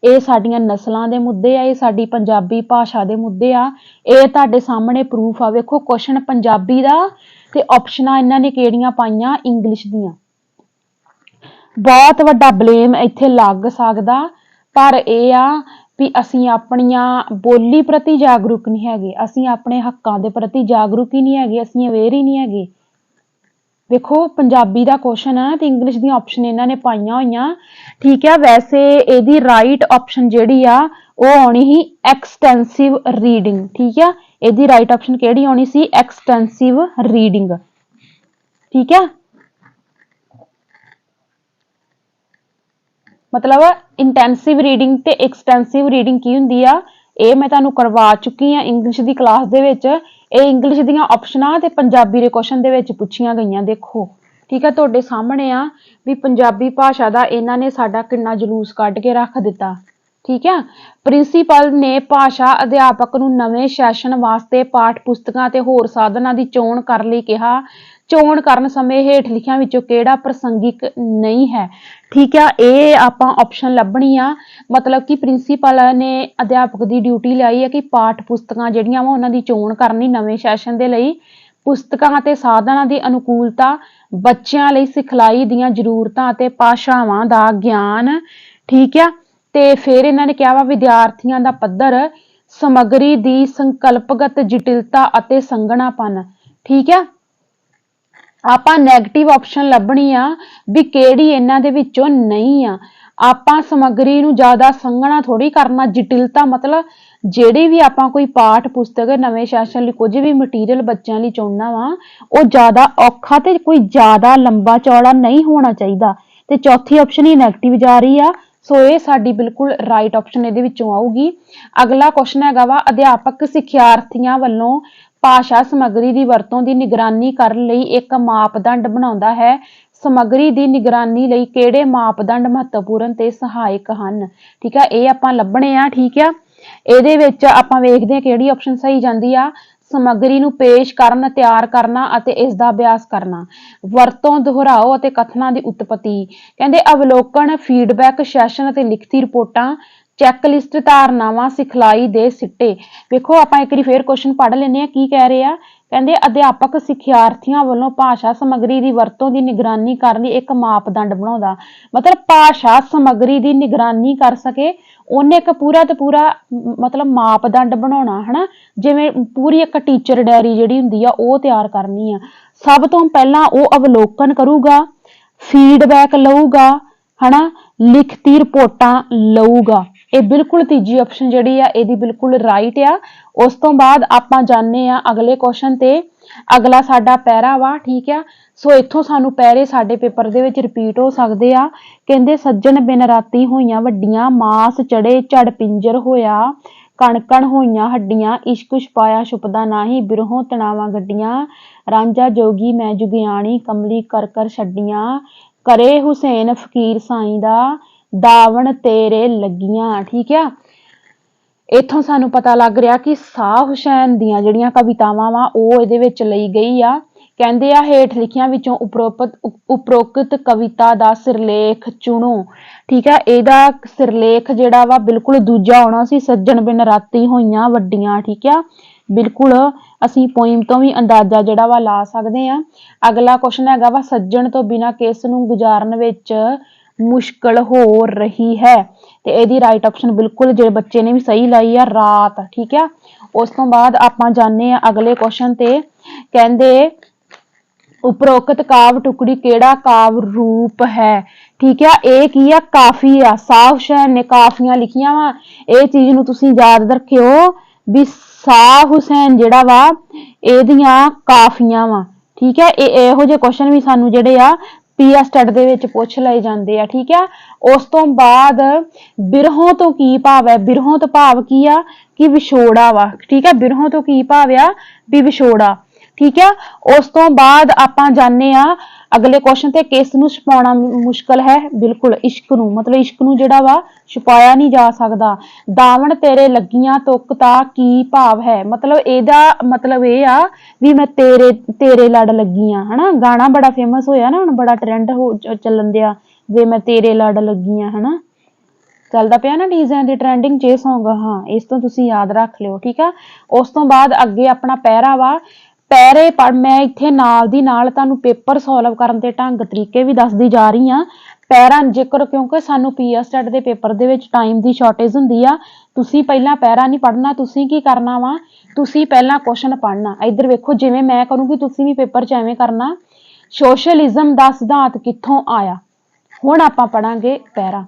[SPEAKER 1] ਇਹ ਸਾਡੀਆਂ ਨਸਲਾਂ ਦੇ ਮੁੱਦੇ ਆ, ਇਹ ਸਾਡੀ ਪੰਜਾਬੀ ਭਾਸ਼ਾ ਦੇ ਮੁੱਦੇ ਆ। ਇਹ ਤੁਹਾਡੇ ਸਾਹਮਣੇ ਪ੍ਰੂਫ ਆ। ਵੇਖੋ ਕੁਐਸਚਨ ਪੰਜਾਬੀ ਦਾ ਤੇ ਆਪਸ਼ਨਾਂ ਇਹਨਾਂ ਨੇ ਕਿਹੜੀਆਂ ਪਾਈਆਂ, ਇੰਗਲਿਸ਼ ਦੀਆਂ। ਬਹੁਤ ਵੱਡਾ ਬਲੇਮ ਇੱਥੇ ਲੱਗ ਸਕਦਾ, ਪਰ ਇਹ ਆ ਵੀ ਅਸੀਂ ਆਪਣੀਆਂ ਬੋਲੀ ਪ੍ਰਤੀ ਜਾਗਰੂਕ ਨਹੀਂ ਹੈਗੇ, ਅਸੀਂ ਆਪਣੇ ਹੱਕਾਂ ਦੇ ਪ੍ਰਤੀ ਜਾਗਰੂਕ ਹੀ ਨਹੀਂ ਹੈਗੇ, ਅਸੀਂ ਅਵੇਅਰ ਹੀ ਨਹੀਂ ਹੈਗੇ। ਵੇਖੋ ਪੰਜਾਬੀ ਦਾ ਕੁਐਸਚਨ ਆ ਤੇ ਇੰਗਲਿਸ਼ ਦੀਆਂ ਆਪਸ਼ਨ ਇਹਨਾਂ ਨੇ ਪਾਈਆਂ ਹੋਈਆਂ। ਠੀਕ ਆ, ਵੈਸੇ ਇਹਦੀ ਰਾਈਟ ਆਪਸ਼ਨ ਜਿਹੜੀ ਆ ਉਹ ਆਉਣੀ ਸੀ ਐਕਸਟੈਂਸਿਵ ਰੀਡਿੰਗ। ਠੀਕ ਆ, ਇਹਦੀ ਰਾਈਟ ਆਪਸ਼ਨ ਕਿਹੜੀ ਆਉਣੀ ਸੀ, ਐਕਸਟੈਂਸਿਵ ਰੀਡਿੰਗ। ਠੀਕ ਆ, ਮਤਲਬ ਇੰਟੈਂਸਿਵ ਰੀਡਿੰਗ ਤੇ ਐਕਸਟੈਂਸਿਵ ਰੀਡਿੰਗ ਕੀ ਹੁੰਦੀ ਆ, ਇਹ ਮੈਂ ਤੁਹਾਨੂੰ ਕਰਵਾ ਚੁੱਕੀ ਆ ਇੰਗਲਿਸ਼ ਦੀ ਕਲਾਸ ਦੇ ਵਿੱਚ। ਇਹ ਇੰਗਲਿਸ਼ ਦੀਆਂ ਆਪਸ਼ਨਾਂ ਤੇ ਪੰਜਾਬੀ ਦੇ ਕੁਐਸਚਨ ਦੇ ਵਿੱਚ ਪੁੱਛੀਆਂ ਗਈਆਂ। ਦੇਖੋ ਠੀਕ ਆ, ਤੁਹਾਡੇ ਸਾਹਮਣੇ ਆ ਵੀ ਪੰਜਾਬੀ ਭਾਸ਼ਾ ਦਾ ਇਹਨਾਂ ਨੇ ਸਾਡਾ ਕਿੰਨਾ ਜਲੂਸ ਕੱਢ ਕੇ ਰੱਖ ਦਿੱਤਾ। ਠੀਕ ਆ, ਪ੍ਰਿੰਸੀਪਲ ਨੇ ਭਾਸ਼ਾ ਅਧਿਆਪਕ ਨੂੰ ਨਵੇਂ ਸੈਸ਼ਨ ਵਾਸਤੇ ਪਾਠ ਪੁਸਤਕਾਂ ਤੇ ਹੋਰ ਸਾਧਨਾਂ ਦੀ ਚੋਣ ਕਰਨ ਲਈ ਕਿਹਾ। ਚੋਣ ਕਰਨ ਸਮੇਂ ਹੇਠ ਲਿਖਿਆਂ ਵਿੱਚੋਂ ਕਿਹੜਾ ਪ੍ਰਸੰਗਿਕ ਨਹੀਂ ਹੈ। ਠੀਕ ਆ, ਇਹ ਆਪਾਂ ਆਪਸ਼ਨ ਲੱਭਣੀ ਆ। ਮਤਲਬ ਕਿ ਪ੍ਰਿੰਸੀਪਲ ਨੇ ਅਧਿਆਪਕ ਦੀ ਡਿਊਟੀ ਲਾਈ ਹੈ ਕਿ ਪਾਠ ਪੁਸਤਕਾਂ ਜਿਹੜੀਆਂ ਵਾ ਉਹਨਾਂ ਦੀ ਚੋਣ ਕਰਨੀ ਨਵੇਂ ਸੈਸ਼ਨ ਦੇ ਲਈ। ਪੁਸਤਕਾਂ ਅਤੇ ਸਾਧਨਾਂ ਦੀ ਅਨੁਕੂਲਤਾ, ਬੱਚਿਆਂ ਲਈ ਸਿਖਲਾਈ ਦੀਆਂ ਜ਼ਰੂਰਤਾਂ ਅਤੇ ਭਾਸ਼ਾਵਾਂ ਦਾ ਗਿਆਨ। ਠੀਕ ਆ, ਤੇ ਫਿਰ ਇਹਨਾਂ ਨੇ ਕਿਹਾ ਵਾ ਵਿਦਿਆਰਥੀਆਂ ਦਾ ਪੱਧਰ, ਸਮੱਗਰੀ ਦੀ ਸੰਕਲਪਗਤ ਜਟਿਲਤਾ ਅਤੇ ਸੰਘਣਾਪਨ। ਠੀਕ ਆ, ਆਪਾਂ ਨੈਗੇਟਿਵ ਆਪਸ਼ਨ ਲੱਭਣੀ ਆ ਵੀ ਕਿਹੜੀ ਇਹਨਾਂ ਦੇ ਵਿੱਚੋਂ ਨਹੀਂ ਆ। ਆਪਾਂ ਸਮੱਗਰੀ ਨੂੰ ਜ਼ਿਆਦਾ ਸੰਘਣਾ ਥੋੜੀ ਕਰਨਾ। ਜਟਿਲਤਾ ਮਤਲਬ ਜਿਹੜੀ ਵੀ ਆਪਾਂ ਕੋਈ ਪਾਠ ਪੁਸਤਕ ਨਵੇਂ ਸੈਸ਼ਨ ਲਈ ਕੁਝ ਵੀ ਮਟੀਰੀਅਲ ਬੱਚਿਆਂ ਲਈ ਚੁਣਨਾ ਵਾ, ਉਹ ਜ਼ਿਆਦਾ ਔਖਾ ਤੇ ਕੋਈ ਜ਼ਿਆਦਾ ਲੰਬਾ ਚੌੜਾ ਨਹੀਂ ਹੋਣਾ ਚਾਹੀਦਾ। ਤੇ ਚੌਥੀ ਆਪਸ਼ਨ ਹੀ ਨੈਗੇਟਿਵ ਜਾ ਰਹੀ ਆ। ਸੋ ਇਹ ਸਾਡੀ ਬਿਲਕੁਲ ਰਾਈਟ ਆਪਸ਼ਨ ਇਹਦੇ ਵਿੱਚੋਂ ਆਊਗੀ। ਅਗਲਾ ਕੁਐਸਚਨ ਹੈਗਾ ਵਾ ਅਧਿਆਪਕ ਸਿਖਿਆਰਥੀਆਂ ਵੱਲੋਂ ਭਾਸ਼ਾ ਸਮੱਗਰੀ ਦੀ ਵਰਤੋਂ ਦੀ ਨਿਗਰਾਨੀ ਕਰਨ ਲਈ ਇੱਕ ਮਾਪਦੰਡ ਬਣਾਉਂਦਾ ਹੈ। ਸਮੱਗਰੀ ਦੀ ਨਿਗਰਾਨੀ ਲਈ ਕਿਹੜੇ ਮਾਪਦੰਡ ਮਹੱਤਵਪੂਰਨ ਤੇ ਸਹਾਇਕ ਹਨ। ਠੀਕ ਆ, ਇਹ ਆਪਾਂ ਲੱਭਣੇ ਆ। ਠੀਕ ਆ, ਇਹਦੇ ਵਿੱਚ ਆਪਾਂ ਵੇਖਦੇ ਹਾਂ ਕਿਹੜੀ ਆਪਸ਼ਨ ਸਹੀ ਜਾਂਦੀ ਆ। ਸਮੱਗਰੀ ਨੂੰ ਪੇਸ਼ ਕਰਨ, ਤਿਆਰ ਕਰਨਾ ਅਤੇ ਇਸ ਦਾ ਅਭਿਆਸ ਕਰਨਾ, ਵਰਤੋਂ, ਦੁਹਰਾਓ ਅਤੇ ਕਥਨਾਂ ਦੀ ਉਤਪਤੀ। ਕਹਿੰਦੇ ਅਵਲੋਕਨ, ਫੀਡਬੈਕ ਸੈਸ਼ਨ ਅਤੇ ਲਿਖਤੀ ਰਿਪੋਰਟਾਂ, ਚੈੱਕਲਿਸਟ, ਧਾਰਨਾਵਾਂ, ਸਿਖਲਾਈ ਦੇ ਸਿੱਟੇ। ਵੇਖੋ ਆਪਾਂ ਇੱਕ ਵਾਰੀ ਫੇਰ ਕੁਐਸਚਨ ਪੜ੍ਹ ਲੈਂਦੇ ਆ ਕੀ ਕਹਿ ਰਹੇ ਆ। ਕਹਿੰਦੇ ਅਧਿਆਪਕ ਸਿਖਿਆਰਥੀਆਂ ਵੱਲੋਂ ਭਾਸ਼ਾ ਸਮੱਗਰੀ ਦੀ ਵਰਤੋਂ ਦੀ ਨਿਗਰਾਨੀ ਕਰਨ ਲਈ ਇੱਕ ਮਾਪਦੰਡ ਬਣਾਉਂਦਾ। ਮਤਲਬ ਭਾਸ਼ਾ ਸਮੱਗਰੀ ਦੀ ਨਿਗਰਾਨੀ ਕਰ ਸਕੇ ਉਹਨੇ ਇੱਕ ਪੂਰਾ ਤੇ ਪੂਰਾ ਮਤਲਬ ਮਾਪਦੰਡ ਬਣਾਉਣਾ ਹਨਾ। ਜਿਵੇਂ ਪੂਰੀ ਇੱਕ ਟੀਚਰ ਡਾਇਰੀ ਜਿਹੜੀ ਹੁੰਦੀ ਆ ਉਹ ਤਿਆਰ ਕਰਨੀ ਆ। ਸਭ ਤੋਂ ਪਹਿਲਾਂ ਉਹ ਅਵਲੋਕਨ ਕਰੂਗਾ, ਫੀਡਬੈਕ ਲਊਗਾ ਹਨਾ, ਲਿਖਤੀ ਰਿਪੋਰਟਾਂ ਲਊਗਾ। ਇਹ ਬਿਲਕੁਲ ਤੀਜੀ ਆਪਸ਼ਨ ਜਿਹੜੀ ਆ ਇਹਦੀ ਬਿਲਕੁਲ ਰਾਈਟ ਆ। ਉਸ ਤੋਂ ਬਾਅਦ ਆਪਾਂ ਜਾਣਦੇ ਆ ਅਗਲੇ ਕੁਐਸਚਨ ਤੇ। ਅਗਲਾ ਸਾਡਾ ਪੈਰਾ ਵਾ, ਠੀਕ ਆ। ਸੋ ਇੱਥੋਂ ਸਾਨੂੰ ਪੈਰੇ ਸਾਡੇ ਪੇਪਰ ਦੇ ਵਿੱਚ ਰਿਪੀਟ ਹੋ ਸਕਦੇ ਆ। ਕਹਿੰਦੇ ਸੱਜਣ ਬਿਨ ਰਾਤੀ ਹੋਈਆਂ ਵੱਡੀਆਂ, ਮਾਸ ਚੜੇ ਝੜ ਪਿੰਜਰ ਹੋਇਆ, ਕਣ ਕਣ ਹੋਈਆਂ ਹੱਡੀਆਂ, ਇਸ਼ਕ ਛੁਪਾਇਆ ਛੁਪਦਾ ਨਾਹੀਂ, ਬਿਰਹੋਂ ਤਣਾਵਾਂ ਗੱਡੀਆਂ, ਰਾਂਝਾ ਜੋਗੀ ਮੈਂ ਜੁਗਿਆਣੀ, ਕਮਲੀ ਕਰ ਕਰ ਛੱਡੀਆਂ, ਕਰੇ ਹੁਸੈਨ ਫਕੀਰ ਸਾਈਂ ਦਾ, ਦਾਵਣ ਤੇਰੇ ਲੱਗੀਆਂ। ਠੀਕ ਆ। ਇੱਥੋਂ ਸਾਨੂੰ ਪਤਾ ਲੱਗ ਰਿਹਾ ਕਿ ਸਾਹ ਹੁਸੈਨ ਦੀਆਂ ਜਿਹੜੀਆਂ ਕਵਿਤਾਵਾਂ ਵਾ ਉਹ ਇਹਦੇ ਵਿੱਚ ਲਈ ਗਈ ਆ। ਕਹਿੰਦੇ ਆ ਹੇਠ ਲਿਖੀਆਂ ਵਿੱਚੋਂ ਉਪਰੋਕਤ ਕਵਿਤਾ ਦਾ ਸਿਰਲੇਖ ਚੁਣੋ। ਠੀਕ ਆ। ਇਹਦਾ ਸਿਰਲੇਖ ਜਿਹੜਾ ਵਾ ਬਿਲਕੁਲ ਦੂਜਾ ਆਉਣਾ ਸੀ, ਸੱਜਣ ਬਿਨ ਰਾਤੀ ਹੋਈਆਂ ਵੱਡੀਆਂ। ਠੀਕ ਆ। ਬਿਲਕੁਲ ਅਸੀਂ ਪੋਇਮ ਤੋਂ ਵੀ ਅੰਦਾਜ਼ਾ ਜਿਹੜਾ ਵਾ ਲਾ ਸਕਦੇ ਆ। ਅਗਲਾ ਕੁਐਸਚਨ ਹੈਗਾ ਵਾ ਸੱਜਣ ਤੋਂ ਬਿਨਾਂ ਕਿਸ ਨੂੰ ਗੁਜ਼ਾਰਨ ਵਿੱਚ ਮੁਸ਼ਕਲ ਹੋ ਰਹੀ ਹੈ, ਤੇ ਇਹਦੀ ਰਾਈਟ ਆਪਸ਼ਨ ਬਿਲਕੁਲ ਜਿਹੜੇ ਬੱਚੇ ਨੇ ਵੀ ਸਹੀ ਲਾਈ ਆ, ਰਾਤ। ਠੀਕ ਆ। ਉਸ ਤੋਂ ਬਾਅਦ ਆਪਾਂ ਜਾਣਦੇ ਆ ਅਗਲੇ ਕੁਐਸਚਨ ਤੇ। ਕਹਿੰਦੇ ਉਪਰੋਕਤ ਕਾਵ ਟੁਕੜੀ ਕਿਹੜਾ ਕਾਵ ਰੂਪ ਹੈ। ਠੀਕ ਆ। ਇਹ ਕੀ ਆ, ਕਾਫੀ ਆ। ਸਾਹ ਹੁਸੈਨ ਨੇ ਕਾਫੀਆਂ ਲਿਖੀਆਂ ਵਾ। ਇਹ ਚੀਜ਼ ਨੂੰ ਤੁਸੀਂ ਯਾਦ ਰੱਖਿਓ ਵੀ ਸਾਹ ਹੁਸੈਨ ਜਿਹੜਾ ਵਾ ਇਹਦੀਆਂ ਕਾਫੀਆਂ ਵਾ। ਠੀਕ ਆ। ਇਹੋ ਜਿਹੇ ਕੁਐਸਚਨ ਵੀ ਸਾਨੂੰ ਜਿਹੜੇ ਆ PSTET ਦੇ ਵਿੱਚ ਪੁੱਛ ਲਏ ਜਾਂਦੇ ਆ। ਠੀਕ ਆ। ਉਸ ਤੋਂ ਬਾਅਦ ਬਿਰਹੋਂ ਤੋਂ ਕੀ ਭਾਵ ਹੈ। ਬਿਰਹੋਂ ਤੋਂ ਭਾਵ ਕੀ ਆ ਕਿ ਵਿਛੋੜਾ ਵਾ। ਠੀਕ ਆ। ਬਿਰਹੋਂ ਤੋਂ ਕੀ ਭਾਵ ਆ ਵੀ ਵਿਛੋੜਾ। ਠੀਕ ਆ। ਉਸ ਤੋਂ ਬਾਅਦ ਆਪਾਂ ਜਾਣਦੇ ਆ ਅਗਲੇ ਕੁਐਸਚਨ ਤੇ ਕਿਸ ਨੂੰ ਛੁਪਾਉਣਾ ਮੁਸ਼ਕਲ ਹੈ। ਬਿਲਕੁਲ ਇਸ਼ਕ ਨੂੰ, ਮਤਲਬ ਇਸ਼ਕ ਨੂੰ ਜਿਹੜਾ ਵਾ ਛੁਪਾਇਆ ਨਹੀਂ ਜਾ ਸਕਦਾ। ਦਾਵਣ ਤੇਰੇ ਲੱਗੀਆਂ ਤੁਕ ਦਾ ਕੀ ਭਾਵ ਹੈ। ਮਤਲਬ ਇਹਦਾ ਮਤਲਬ ਇਹ ਆ ਵੀ ਮੈਂ ਤੇਰੇ ਲੜ ਲੱਗੀ ਆ। ਹਨਾ, ਗਾਣਾ ਬੜਾ ਫੇਮਸ ਹੋਇਆ ਨਾ, ਹੁਣ ਬੜਾ ਟ੍ਰੈਂਡ ਚੱਲਣ ਦਿਆ ਵੇ ਮੈਂ ਤੇਰੇ ਲੜ ਲੱਗੀ ਆ। ਹਨਾ, ਚੱਲਦਾ ਪਿਆ ਨਾ ਡੀਜ਼ਿਆਂ ਦੀ ਟ੍ਰੈਂਡਿੰਗ 'ਚ ਇਹ ਸੌਂਗ। ਹਾਂ, ਇਸ ਤੋਂ ਤੁਸੀਂ ਯਾਦ ਰੱਖ ਲਿਓ। ਠੀਕ ਆ। ਉਸ ਤੋਂ ਬਾਅਦ ਅੱਗੇ ਆਪਣਾ ਪੈਰਾ ਵਾ। ਪੈਰੇ ਮੈਂ ਇੱਥੇ ਨਾਲ ਦੀ ਨਾਲ ਤੁਹਾਨੂੰ ਪੇਪਰ ਸੋਲਵ ਕਰਨ ਦੇ ਢੰਗ ਤਰੀਕੇ ਵੀ ਦੱਸਦੀ ਜਾ ਰਹੀ ਆ। ਪੈਰਾ ਜੇਕਰ ਕਿਉਂਕਿ ਸਾਨੂੰ PSTET ਦੇ ਪੇਪਰ ਦੇ ਵਿੱਚ ਟਾਈਮ ਦੀ ਸ਼ਾਰਟੇਜ ਹੁੰਦੀ ਆ, ਤੁਸੀਂ ਪਹਿਲਾਂ ਪੈਰਾ ਨਹੀਂ ਪੜ੍ਹਨਾ। ਤੁਸੀਂ ਕੀ ਕਰਨਾ ਵਾ, ਤੁਸੀਂ ਪਹਿਲਾਂ ਕੁਐਸਚਨ ਪੜ੍ਹਨਾ। ਇੱਧਰ ਵੇਖੋ, ਜਿਵੇਂ ਮੈਂ ਕਰੂੰਗੀ ਤੁਸੀਂ ਵੀ ਪੇਪਰ 'ਚ ਐਵੇਂ ਕਰਨਾ। ਸੋਸ਼ਲਿਜ਼ਮ ਦਾ ਸਿਧਾਂਤ ਕਿੱਥੋਂ ਆਇਆ। ਹੁਣ ਆਪਾਂ ਪੜਾਂਗੇ ਪੈਰਾ।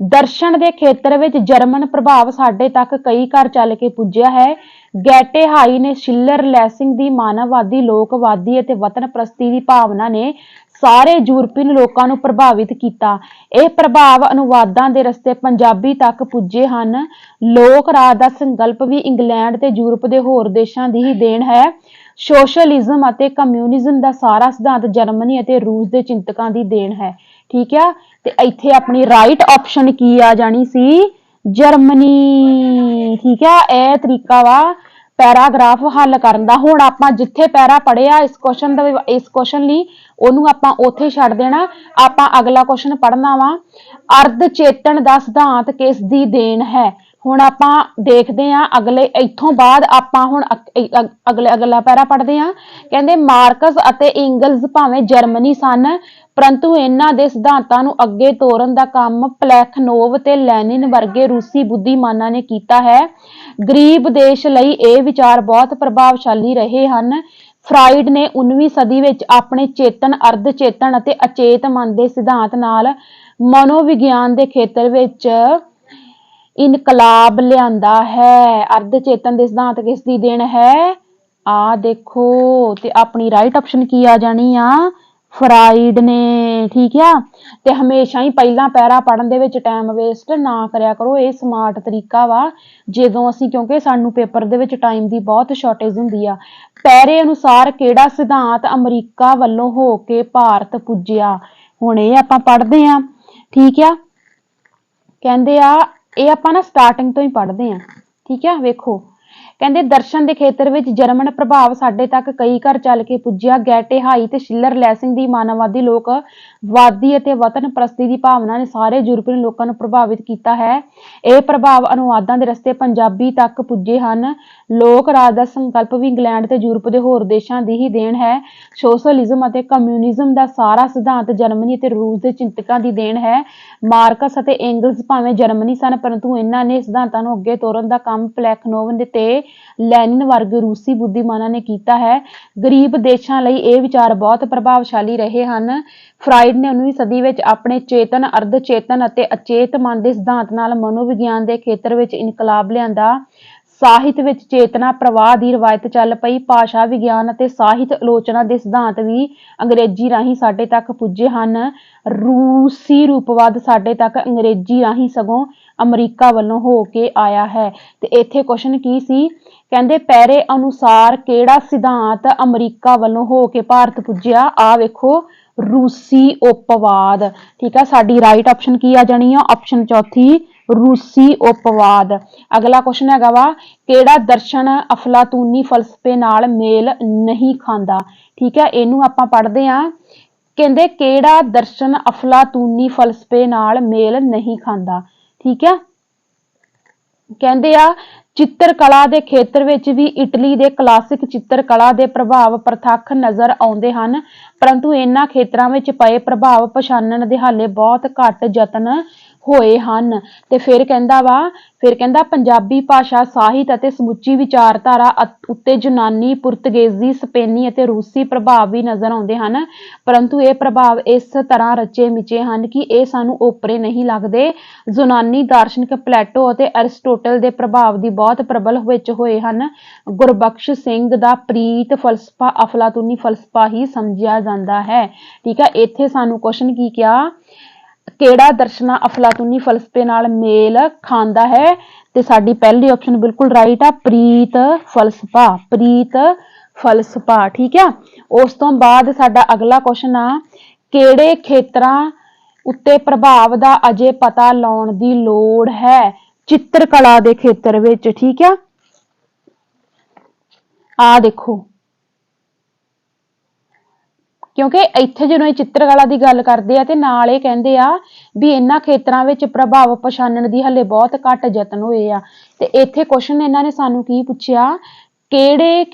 [SPEAKER 1] ਦਰਸ਼ਨ ਦੇ ਖੇਤਰ ਵਿੱਚ ਜਰਮਨ ਪ੍ਰਭਾਵ ਸਾਡੇ ਤੱਕ ਕਈ ਘਰ ਚੱਲ ਕੇ ਪੁੱਜਿਆ ਹੈ। ਗੈਟੇ ਹਾਈ ਨੇ ਸ਼ਿਲਰ ਲੈਸਿੰਗ ਦੀ ਮਾਨਵਵਾਦੀ, ਲੋਕਵਾਦੀ ਅਤੇ ਵਤਨ ਪ੍ਰਸਤੀ ਦੀ ਭਾਵਨਾ ਨੇ ਸਾਰੇ ਯੂਰਪੀਅਨ ਲੋਕਾਂ ਨੂੰ ਪ੍ਰਭਾਵਿਤ ਕੀਤਾ। ਇਹ ਪ੍ਰਭਾਵ ਅਨੁਵਾਦਾਂ ਦੇ ਰਸਤੇ ਪੰਜਾਬੀ ਤੱਕ ਪੁੱਜੇ ਹਨ। ਲੋਕ ਰਾਜ ਦਾ ਸੰਕਲਪ ਵੀ ਇੰਗਲੈਂਡ ਤੇ ਯੂਰਪ ਦੇ ਹੋਰ ਦੇਸ਼ਾਂ ਦੀ ਹੀ ਦੇਣ ਹੈ। ਸੋਸ਼ਲਿਜ਼ਮ ਅਤੇ ਕਮਿਊਨਿਜ਼ਮ ਦਾ ਸਾਰਾ ਸਿਧਾਂਤ ਜਰਮਨੀ ਅਤੇ ਰੂਸ ਦੇ ਚਿੰਤਕਾਂ ਦੀ ਦੇਣ ਹੈ। ਠੀਕ ਆ। ਤੇ ਇੱਥੇ ਆਪਣੀ ਰਾਈਟ ਆਪਸ਼ਨ ਕੀ ਆ ਜਾਣੀ ਸੀ, ਜਰਮਨੀ। ਠੀਕ ਆ। ਇਹ ਤਰੀਕਾ ਵਾ ਪੈਰਾਗ੍ਰਾਫ ਹੱਲ ਕਰਨ ਦਾ। ਹੁਣ ਆਪਾਂ ਜਿੱਥੇ ਪੈਰਾ ਪੜਿਆ ਇਸ ਕੁਐਸਚਨ ਲਈ ਉਹਨੂੰ ਆਪਾਂ ਉੱਥੇ ਛੱਡ ਦੇਣਾ। ਆਪਾਂ ਅਗਲਾ ਕੁਐਸਚਨ ਪੜ੍ਹਨਾ ਵਾ, ਅਰਧ ਚੇਤਨ ਦਾ ਸਿਧਾਂਤ ਕਿਸ ਦੀ ਦੇਣ ਹੈ। ਹੁਣ ਆਪਾਂ ਦੇਖਦੇ ਹਾਂ ਅਗਲੇ, ਇੱਥੋਂ ਬਾਅਦ ਆਪਾਂ ਹੁਣ ਅਗਲਾ ਪੈਰਾ ਪੜ੍ਹਦੇ ਹਾਂ। ਕਹਿੰਦੇ ਮਾਰਕਸ ਅਤੇ ਇੰਗਲਸ ਭਾਵੇਂ ਜਰਮਨੀ ਸਨ, ਪਰੰਤੂ ਇਹਨਾਂ ਦੇ ਸਿਧਾਂਤਾਂ ਨੂੰ ਅੱਗੇ ਤੋਰਨ ਦਾ ਕੰਮ ਪਲੈਖਨੋਵ ਤੇ ਲੈਨਿਨ ਵਰਗੇ ਰੂਸੀ ਬੁੱਧੀਮਾਨਾਂ ਨੇ ਕੀਤਾ ਹੈ। ਗਰੀਬ ਦੇਸ਼ ਲਈ ਇਹ ਵਿਚਾਰ ਬਹੁਤ ਪ੍ਰਭਾਵਸ਼ਾਲੀ ਰਹੇ ਹਨ। ਫਰਾਇਡ ਨੇ 19ਵੀਂ ਸਦੀ ਵਿੱਚ ਆਪਣੇ ਚੇਤਨ, ਅਰਧ ਚੇਤਨ ਅਤੇ ਅਚੇਤ ਮਨ ਦੇ ਸਿਧਾਂਤ ਨਾਲ ਮਨੋਵਿਗਿਆਨ ਦੇ ਖੇਤਰ ਵਿੱਚ ਇਨਕਲਾਬ ਲਿਆਂਦਾ ਹੈ। ਅਰਧ ਚੇਤਨ ਦੇ ਸਿਧਾਂਤ ਕਿਸ ਦੀ ਦੇਣ ਹੈ, ਆ ਦੇਖੋ। ਤੇ ਆਪਣੀ ਰਾਈਟ ਆਪਸ਼ਨ ਕੀ ਆ ਜਾਣੀ ਆ, ਫਰਾਇਡ ਨੇ। ਠੀਕ ਆ। ਤੇ ਹਮੇਸ਼ਾ ਹੀ ਪਹਿਲਾਂ ਪੈਰਾ ਪੜ੍ਹਨ ਦੇ ਵਿੱਚ ਟਾਈਮ ਵੇਸਟ ਨਾ ਕਰਿਆ ਕਰੋ। ਇਹ ਸਮਾਰਟ ਤਰੀਕਾ ਵਾ ਜਦੋਂ ਅਸੀਂ, ਕਿਉਂਕਿ ਸਾਨੂੰ ਪੇਪਰ ਦੇ ਵਿੱਚ ਟਾਈਮ ਦੀ ਬਹੁਤ ਸ਼ਾਰਟੇਜ ਹੁੰਦੀ ਆ। ਪੈਰੇ ਅਨੁਸਾਰ ਕਿਹੜਾ ਸਿਧਾਂਤ ਅਮਰੀਕਾ ਵੱਲੋਂ ਹੋ ਕੇ ਭਾਰਤ ਪੁੱਜਿਆ। ਹੁਣ ਇਹ ਆਪਾਂ ਪੜ੍ਹਦੇ ਆ। ਠੀਕ ਆ। ਕਹਿੰਦੇ ਆ ਇਹ ਆਪਾਂ ਨਾ ਸਟਾਰਟਿੰਗ ਤੋਂ ਹੀ ਪੜ੍ਹਦੇ ਆ। ਠੀਕ ਆ। ਵੇਖੋ, ਕਹਿੰਦੇ ਦਰਸ਼ਨ ਦੇ ਖੇਤਰ ਵਿੱਚ ਜਰਮਨ ਪ੍ਰਭਾਵ ਸਾਡੇ ਤੱਕ ਕਈ ਘਰ ਚੱਲ ਕੇ ਪੁੱਜਿਆ। ਗੈਟੇ ਹਾਈ ਤੇ ਸ਼ਿਲਰ ਲੈਸਿੰਗ ਦੀ ਮਾਨਵਵਾਦੀ, ਲੋਕਵਾਦੀ ਅਤੇ ਵਤਨ ਪ੍ਰਸਤੀ ਦੀ ਭਾਵਨਾ ਨੇ ਸਾਰੇ ਯੂਰਪੀਅਨ ਲੋਕਾਂ ਨੂੰ ਪ੍ਰਭਾਵਿਤ ਕੀਤਾ ਹੈ। ਇਹ ਪ੍ਰਭਾਵ ਅਨੁਵਾਦਾਂ ਦੇ ਰਸਤੇ ਪੰਜਾਬੀ ਤੱਕ ਪੁੱਜੇ ਹਨ। ਲੋਕ ਰਾਜ ਦਾ ਸੰਕਲਪ ਵੀ ਇੰਗਲੈਂਡ ਤੇ ਯੂਰਪ ਦੇ ਹੋਰ ਦੇਸ਼ਾਂ ਦੀ ਹੀ ਦੇਣ ਹੈ। ਸੋਸ਼ਲਿਜ਼ਮ ਅਤੇ ਕਮਿਊਨਿਜ਼ਮ ਦਾ ਸਾਰਾ ਸਿਧਾਂਤ ਜਰਮਨੀ ਅਤੇ ਰੂਸ ਦੇ ਚਿੰਤਕਾਂ ਦੀ ਦੇਣ ਹੈ। ਮਾਰਕਸ ਅਤੇ ਐਂਗਲਸ ਭਾਵੇਂ ਜਰਮਨੀ ਸਨ, ਪਰੰਤੂ ਇਹਨਾਂ ਨੇ ਸਿਧਾਂਤਾਂ ਨੂੰ ਅੱਗੇ ਤੋਰਨ ਦਾ ਕੰਮ ਪਲੈਖਨੋਵ ਤੇ ਲੈਨਿਨ ਵਰਗੇ ਰੂਸੀ ਬੁੱਧੀਮਾਨਾਂ ਨੇ ਕੀਤਾ ਹੈ। ਗਰੀਬ ਦੇਸ਼ਾਂ ਲਈ ਇਹ ਵਿਚਾਰ ਬਹੁਤ ਪ੍ਰਭਾਵਸ਼ਾਲੀ ਰਹੇ ਹਨ। ਫਰਾਇਡ ਨੇ 19ਵੀਂ ਸਦੀ ਵਿੱਚ ਆਪਣੇ ਚੇਤਨ, ਅਰਧ ਚੇਤਨ ਅਤੇ ਅਚੇਤ ਮਨ ਦੇ ਸਿਧਾਂਤ ਨਾਲ ਮਨੋਵਿਗਿਆਨ ਦੇ ਖੇਤਰ ਵਿੱਚ ਇਨਕਲਾਬ ਲਿਆਂਦਾ। ਸਾਹਿਤ ਵਿੱਚ ਚੇਤਨਾ ਪ੍ਰਵਾਹ ਦੀ ਰਵਾਇਤ ਚੱਲ ਪਈ। ਭਾਸ਼ਾ ਵਿਗਿਆਨ ਅਤੇ ਸਾਹਿਤ ਆਲੋਚਨਾ ਦੇ ਸਿਧਾਂਤ ਵੀ ਅੰਗਰੇਜ਼ੀ ਰਾਹੀਂ ਸਾਡੇ ਤੱਕ ਪੁੱਜੇ ਹਨ। ਰੂਸੀ ਰੂਪਵਾਦ ਸਾਡੇ ਤੱਕ ਅੰਗਰੇਜ਼ੀ ਰਾਹੀਂ ਸਗੋਂ ਅਮਰੀਕਾ ਵੱਲੋਂ ਹੋ ਕੇ ਆਇਆ ਹੈ। ਤੇ ਇੱਥੇ ਕੁਐਸਚਨ ਕੀ ਸੀ, ਕਹਿੰਦੇ ਪਹਿਰੇ ਅਨੁਸਾਰ ਕਿਹੜਾ ਸਿਧਾਂਤ ਅਮਰੀਕਾ ਵੱਲੋਂ ਹੋ ਕੇ ਭਾਰਤ ਪੁੱਜਿਆ? ਆ ਵੇਖੋ, ਰੂਸੀ ਉਪਵਾਦ। ਠੀਕ ਆ, ਸਾਡੀ ਰਾਈਟ ਆਪਸ਼ਨ ਕੀ ਆ ਜਾਣੀ ਆ? ਆਪਸ਼ਨ ਚੌਥੀ, ਰੂਸੀ ਉਪਵਾਦ। ਅਗਲਾ ਕੁਐਸਚਨ ਹੈਗਾ ਵਾ, ਕਿਹੜਾ ਦਰਸ਼ਨ ਅਫਲਾਤੂਨੀ ਫਲਸਫੇ ਨਾਲ ਮੇਲ ਨਹੀਂ ਖਾਂਦਾ? ਠੀਕ ਹੈ, ਇਹਨੂੰ ਆਪਾਂ ਪੜ੍ਹਦੇ ਹਾਂ। ਕਹਿੰਦੇ ਕਿਹੜਾ ਦਰਸ਼ਨ ਅਫਲਾਤੂਨੀ ਫਲਸਫੇ ਨਾਲ ਮੇਲ ਨਹੀਂ ਖਾਂਦਾ? ਠੀਕ ਹੈ, ਕਹਿੰਦੇ ਆ ਚਿੱਤਰਕਲਾ ਦੇ ਖੇਤਰ ਵਿੱਚ ਵੀ ਇਟਲੀ ਦੇ ਕਲਾਸਿਕ ਚਿੱਤਰਕਲਾ ਦੇ ਪ੍ਰਭਾਵ ਪ੍ਰਤੱਖ ਨਜ਼ਰ ਆਉਂਦੇ ਹਨ, ਪਰੰਤੂ ਇਹਨਾਂ ਖੇਤਰਾਂ ਵਿੱਚ ਪਏ ਪ੍ਰਭਾਵ ਪਛਾਣਨ ਦੇ ਹਾਲੇ ਬਹੁਤ ਘੱਟ ਯਤਨ ਹੋਏ ਹਨ। ਤੇ ਫਿਰ ਕਹਿੰਦਾ ਪੰਜਾਬੀ ਭਾਸ਼ਾ, ਸਾਹਿਤ ਅਤੇ ਸਮੁੱਚੀ ਵਿਚਾਰਧਾਰਾ ਉੱਤੇ ਯੂਨਾਨੀ, ਪੁਰਤਗਾਲੀ, ਸਪੇਨੀ ਅਤੇ ਰੂਸੀ ਪ੍ਰਭਾਵ ਵੀ ਨਜ਼ਰ ਆਉਂਦੇ ਹਨ, ਪਰੰਤੂ ਇਹ ਪ੍ਰਭਾਵ ਇਸ ਤਰ੍ਹਾਂ ਰਚੇ ਮਿਚੇ ਹਨ ਕਿ ਇਹ ਸਾਨੂੰ ਓਪਰੇ ਨਹੀਂ ਲੱਗਦੇ। ਯੂਨਾਨੀ ਦਾਰਸ਼ਨਿਕ ਪਲੈਟੋ ਅਤੇ ਅਰਿਸਟੋਟਲ ਦੇ ਪ੍ਰਭਾਵ ਦੀ ਬਹੁਤ ਪ੍ਰਬਲ ਵਿੱਚ ਹੋਏ ਹਨ। ਗੁਰਬਖਸ਼ ਸਿੰਘ ਦਾ ਪ੍ਰੀਤ ਫਲਸਫਾ ਅਫਲਾਤੂਨੀ ਫਲਸਫਾ ਹੀ ਸਮਝਿਆ ਜਾਂਦਾ ਹੈ। ਠੀਕ ਹੈ, ਇੱਥੇ ਸਾਨੂੰ ਕੁਐਸਚਨ ਕੀ ਕਿਹਾ, ਕਿਹੜਾ ਦਰਸ਼ਨ ਅਫਲਾਤੂਨੀ ਫਲਸਫੇ ਨਾਲ ਮੇਲ ਖਾਂਦਾ ਹੈ? ਤੇ ਸਾਡੀ ਪਹਿਲੀ ਆਪਸ਼ਨ ਬਿਲਕੁਲ ਰਾਈਟ ਆ, ਪ੍ਰੀਤ ਫਲਸਫਾ, ਪ੍ਰੀਤ ਫਲਸਫਾ। ਠੀਕ ਆ, ਉਸ ਤੋਂ ਬਾਅਦ ਸਾਡਾ ਅਗਲਾ ਕੁਐਸਚਨ ਆ, ਕਿਹੜੇ ਖੇਤਰਾਂ ਉੱਤੇ ਪ੍ਰਭਾਵ ਦਾ ਅਜੇ ਪਤਾ ਲਾਉਣ ਦੀ ਲੋੜ ਹੈ? ਚਿੱਤਰਕਲਾ ਦੇ ਖੇਤਰ ਵਿੱਚ। ਠੀਕ ਆ, ਆ ਦੇਖੋ, ਕਿਉਂਕਿ ਇੱਥੇ ਜਦੋਂ ਇਹ ਚਿੱਤਰਕਲਾ ਦੀ ਗੱਲ ਕਰਦੇ ਆ ਤੇ ਨਾਲ ਇਹ ਕਹਿੰਦੇ ਆ ਵੀ ਇਹਨਾਂ ਖੇਤਰਾਂ ਵਿੱਚ ਪ੍ਰਭਾਵ ਪਛਾਣਨ ਦੀ ਹਲੇ ਬਹੁਤ ਘੱਟ ਯਤਨ ਹੋਏ ਆ। ਤੇ ਇੱਥੇ ਕੁਐਸਚਨ ਇਹਨਾਂ ਨੇ ਸਾਨੂੰ ਕੀ ਪੁੱਛਿਆ, ਕਿਹੜੇ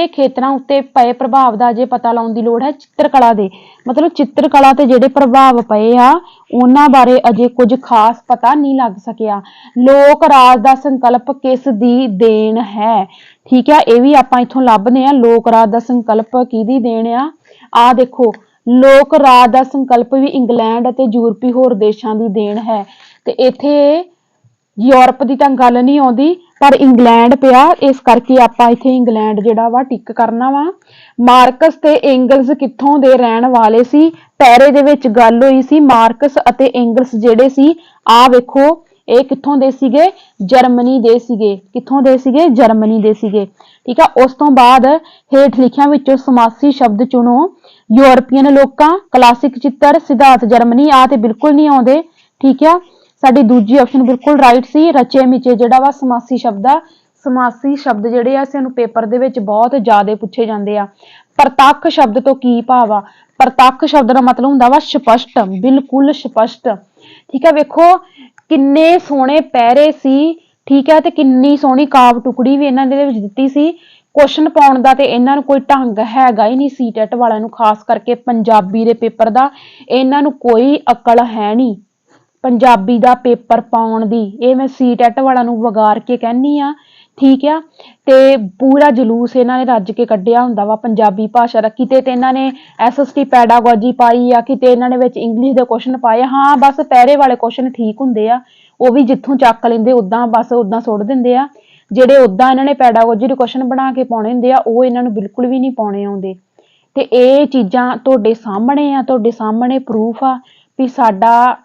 [SPEAKER 1] ਖੇਤਰਾਂ ਉੱਤੇ ਪਏ ਪ੍ਰਭਾਵ ਦਾ ਅਜੇ ਪਤਾ ਲਾਉਣ ਦੀ ਲੋੜ ਹੈ? ਚਿੱਤਰਕਲਾ ਦੇ, ਮਤਲਬ ਚਿੱਤਰਕਲਾ ਤੇ ਜਿਹੜੇ ਪ੍ਰਭਾਵ ਪਏ ਆ ਉਹਨਾਂ ਬਾਰੇ ਅਜੇ ਕੁਝ ਖਾਸ ਪਤਾ ਨਹੀਂ ਲੱਗ ਸਕਿਆ। ਲੋਕ ਰਾਜ ਦਾ ਸੰਕਲਪ ਕਿਸ ਦੀ ਦੇਣ ਹੈ? ਠੀਕ ਹੈ, ਇਹ ਵੀ ਆਪਾਂ ਇੱਥੋਂ ਲੱਭਦੇ ਆ, ਲੋਕ ਰਾਜ ਦਾ ਸੰਕਲਪ ਕਿਹਦੀ ਦੇਣ ਆ? ਆ ਦੇਖੋ, ਲੋਕ ਰਾਜ ਦਾ ਸੰਕਲਪ ਵੀ ਇੰਗਲੈਂਡ ਅਤੇ ਯੂਰਪੀ ਹੋਰ ਦੇਸ਼ਾਂ ਦੀ ਦੇਣ ਹੈ। ਤੇ ਇੱਥੇ ਯੂਰਪ ਦੀ ਤਾਂ ਗੱਲ ਨਹੀਂ ਆਉਂਦੀ, ਪਰ ਇੰਗਲੈਂਡ ਪਿਆ, ਇਸ ਕਰਕੇ ਆਪਾਂ ਇੱਥੇ ਇੰਗਲੈਂਡ ਜਿਹੜਾ ਵਾ ਟਿਕ ਕਰਨਾ ਵਾ। ਮਾਰਕਸ ਤੇ ਐਂਗਲਸ ਕਿੱਥੋਂ ਦੇ ਰਹਿਣ ਵਾਲੇ ਸੀ? ਪੈਰੇ ਦੇ ਵਿੱਚ ਗੱਲ ਹੋਈ ਸੀ, ਮਾਰਕਸ ਅਤੇ ਐਂਗਲਸ ਜਿਹੜੇ ਸੀ, ਆ ਵੇਖੋ, ਇਹ ਕਿੱਥੋਂ ਦੇ ਸੀਗੇ? ਜਰਮਨੀ ਦੇ ਸੀਗੇ। ਕਿੱਥੋਂ ਦੇ ਸੀਗੇ? ਜਰਮਨੀ ਦੇ ਸੀਗੇ। ਠੀਕ ਆ, ਉਸ ਤੋਂ ਬਾਅਦ ਹੇਠ ਲਿਖਿਆਂ ਵਿੱਚੋਂ ਸਮਾਸੀ ਸ਼ਬਦ ਚੁਣੋ। ਯੂਰਪੀਅਨ ਲੋਕਾਂ, ਕਲਾਸਿਕ ਚਿੱਤਰ, ਸਿਧਾਂਤ ਜਰਮਨੀ, ਆ ਤੇ ਬਿਲਕੁਲ ਨਹੀਂ ਆਉਂਦੇ। ਠੀਕ ਆ, ਸਾਡੀ ਦੂਜੀ ਆਪਸ਼ਨ ਬਿਲਕੁਲ ਰਾਈਟ ਸੀ, ਰਚੇ ਮਿਚੇ ਜਿਹੜਾ ਵਾ ਸਮਾਸੀ ਸ਼ਬਦ ਆ। ਸਮਾਸੀ ਸ਼ਬਦ ਜਿਹੜੇ ਆ ਸਾਨੂੰ ਪੇਪਰ ਦੇ ਵਿੱਚ ਬਹੁਤ ਜ਼ਿਆਦਾ ਪੁੱਛੇ ਜਾਂਦੇ ਆ। ਪ੍ਰਤੱਖ ਸ਼ਬਦ ਤੋਂ ਕੀ ਭਾਵ ਆ? ਪ੍ਰਤੱਖ ਸ਼ਬਦ ਦਾ ਮਤਲਬ ਹੁੰਦਾ ਵਾ ਸਪਸ਼ਟ, ਬਿਲਕੁਲ ਸਪਸ਼ਟ। ਠੀਕ ਆ, ਵੇਖੋ ਕਿੰਨੇ ਸੋਹਣੇ ਪਹਿਰੇ ਸੀ। ਠੀਕ ਹੈ, ਤੇ ਕਿੰਨੀ ਸੋਹਣੀ ਕਾਵ ਟੁਕੜੀ ਵੀ ਇਹਨਾਂ ਦੇ ਵਿੱਚ ਦਿੱਤੀ ਸੀ। ਕੁਐਸਚਨ ਪਾਉਣ ਦਾ ਤੇ ਇਹਨਾਂ ਨੂੰ ਕੋਈ ਢੰਗ ਹੈਗਾ ਹੀ ਨਹੀਂ, ਸੀਟੈਟ ਵਾਲਿਆਂ ਨੂੰ, ਖਾਸ ਕਰਕੇ ਪੰਜਾਬੀ ਦੇ ਪੇਪਰ ਦਾ ਇਹਨਾਂ ਨੂੰ ਕੋਈ ਅਕਲ ਹੈ ਨਹੀਂ ਪੰਜਾਬੀ ਦਾ ਪੇਪਰ ਪਾਉਣ ਦੀ। ਇਹ ਮੈਂ ਸੀਟੈਟ ਵਾਲਿਆਂ ਨੂੰ ਵਗਾਰ ਕੇ ਕਹਿੰਨੀ ਆ। ਠੀਕ ਆ, ਤੇ ਪੂਰਾ ਜਲੂਸ ਇਹਨਾਂ ਨੇ ਰੱਜ ਕੇ ਕੱਢਿਆ ਹੁੰਦਾ ਵਾ ਪੰਜਾਬੀ ਭਾਸ਼ਾ ਦਾ। ਕਿਤੇ ਤੇ ਇਹਨਾਂ ਨੇ SST ਪੈਡਾਗੋਜੀ ਪਾਈ ਆ, ਕਿਤੇ ਇਹਨਾਂ ਨੇ ਵਿੱਚ ਇੰਗਲਿਸ਼ ਦੇ ਕੁਐਸਚਨ ਪਾਏ। ਹਾਂ, ਬਸ ਪਹਿਰੇ ਵਾਲੇ ਕੁਐਸਚਨ ਠੀਕ ਹੁੰਦੇ ਆ, ਉਹ ਵੀ ਜਿੱਥੋਂ ਚੱਕ ਲੈਂਦੇ ਉਦਾਂ ਬਸ ਉਦਾਂ ਸੁੱਟ ਦਿੰਦੇ ਆ। ਜਿਹੜੇ ਉਦਾਂ ਇਹਨਾਂ ਨੇ ਪੈਡਾਗੋਜੀ ਦੇ ਕੁਐਸਚਨ ਬਣਾ ਕੇ ਪਾਉਣੇ ਹੁੰਦੇ ਆ, ਉਹ ਇਹਨਾਂ ਨੂੰ ਬਿਲਕੁਲ ਵੀ ਨਹੀਂ ਪਾਉਣੇ ਆਉਂਦੇ। ਤੇ ਇਹ ਚੀਜ਼ਾਂ ਤੁਹਾਡੇ ਸਾਹਮਣੇ ਆ, ਤੁਹਾਡੇ ਸਾਹਮਣੇ ਪ੍ਰੂਫ ਆ ਵੀ ਸਾਡਾ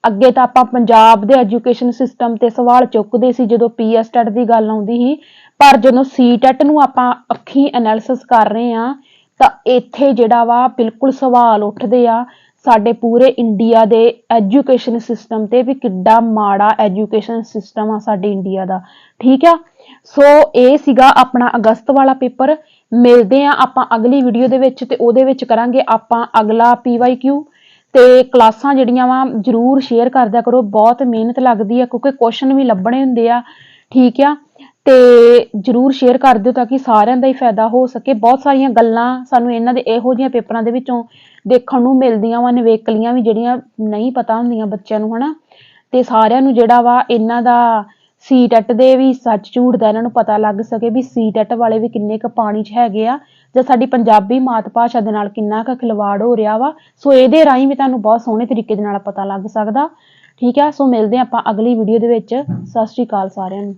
[SPEAKER 1] ਅੱਗੇ ਤਾਂ ਆਪਾਂ ਪੰਜਾਬ ਦੇ ਐਜੂਕੇਸ਼ਨ ਸਿਸਟਮ ਤੇ ਸਵਾਲ ਚੁੱਕਦੇ ਸੀ ਜਦੋਂ PSTET ਦੀ ਗੱਲ ਆਉਂਦੀ ਸੀ, ਪਰ ਜਦੋਂ CTET ਨੂੰ ਆਪਾਂ ਅੱਖੀਂ ਐਨਾਲਿਸਿਸ ਕਰ ਰਹੇ ਆ ਤਾਂ ਇੱਥੇ ਜਿਹੜਾ ਵਾ ਬਿਲਕੁਲ ਸਵਾਲ ਉੱਠਦੇ ਆ ਸਾਡੇ ਪੂਰੇ ਇੰਡੀਆ ਦੇ ਐਜੂਕੇਸ਼ਨ ਸਿਸਟਮ ਤੇ ਵੀ ਕਿੱਡਾ ਮਾੜਾ ਐਜੂਕੇਸ਼ਨ ਸਿਸਟਮ ਆ ਸਾਡੇ ਇੰਡੀਆ ਦਾ। ਠੀਕ ਆ, ਸੋ ਇਹ ਸੀਗਾ ਆਪਣਾ ਅਗਸਤ ਵਾਲਾ ਪੇਪਰ। ਮਿਲਦੇ ਆ ਆਪਾਂ ਅਗਲੀ ਵੀਡੀਓ ਦੇ ਵਿੱਚ, ਤੇ ਉਹਦੇ ਵਿੱਚ ਕਰਾਂਗੇ ਆਪਾਂ ਅਗਲਾ PYQ। ਤੇ ਕਲਾਸਾਂ ਜਿਹੜੀਆਂ ਵਾ ਜਰੂਰ ਸ਼ੇਅਰ ਕਰਦਿਆ ਕਰੋ, ਬਹੁਤ ਮਿਹਨਤ ਲੱਗਦੀ ਆ ਕਿਉਂਕਿ ਕੁਐਸਚਨ ਵੀ ਲੱਭਣੇ ਹੁੰਦੇ ਆ। ਠੀਕ ਆ, ਤੇ ਜਰੂਰ ਸ਼ੇਅਰ ਕਰ ਦਿਓ ਤਾਂ ਕਿ ਸਾਰਿਆਂ ਦਾ ਹੀ ਫਾਇਦਾ ਹੋ ਸਕੇ। ਬਹੁਤ ਸਾਰੀਆਂ ਗੱਲਾਂ ਸਾਨੂੰ ਇਹਨਾਂ ਦੇ ਇਹੋ ਜਿਹੀਆਂ ਪੇਪਰਾਂ ਦੇ ਵਿੱਚੋਂ ਦੇਖਣ ਨੂੰ ਮਿਲਦੀਆਂ ਵਾ, ਨਿਵੇਕਲੀਆਂ ਵੀ ਜਿਹੜੀਆਂ ਨਹੀਂ ਪਤਾ ਹੁੰਦੀਆਂ ਬੱਚਿਆਂ ਨੂੰ, ਹਨਾ। ਤੇ ਸਾਰਿਆਂ ਨੂੰ ਜਿਹੜਾ ਵਾ ਇਹਨਾਂ ਦਾ ਸੀਟੈਟ ਦੇ ਵੀ ਸੱਚ ਝੂਠ ਦਾ ਇਹਨਾਂ ਨੂੰ ਪਤਾ ਲੱਗ ਸਕੇ ਵੀ ਸੀਟੈਟ ਵਾਲੇ ਵੀ ਕਿੰਨੇ ਕੁ ਪਾਣੀ 'ਚ ਹੈਗੇ ਆ ਜਾਂ ਸਾਡੀ ਪੰਜਾਬੀ ਮਾਤ ਭਾਸ਼ਾ ਦੇ ਨਾਲ ਕਿੰਨਾ ਕੁ ਖਿਲਵਾੜ ਹੋ ਰਿਹਾ ਵਾ। ਸੋ ਇਹਦੇ ਰਾਹੀਂ ਵੀ ਤੁਹਾਨੂੰ ਬਹੁਤ ਸੋਹਣੇ ਤਰੀਕੇ ਦੇ ਨਾਲ ਪਤਾ ਲੱਗ ਸਕਦਾ। ਠੀਕ ਆ, ਸੋ ਮਿਲਦੇ ਆਪਾਂ ਅਗਲੀ ਵੀਡੀਓ ਦੇ ਵਿੱਚ। ਸਤਿ ਸ਼੍ਰੀ ਅਕਾਲ ਸਾਰਿਆਂ ਨੂੰ।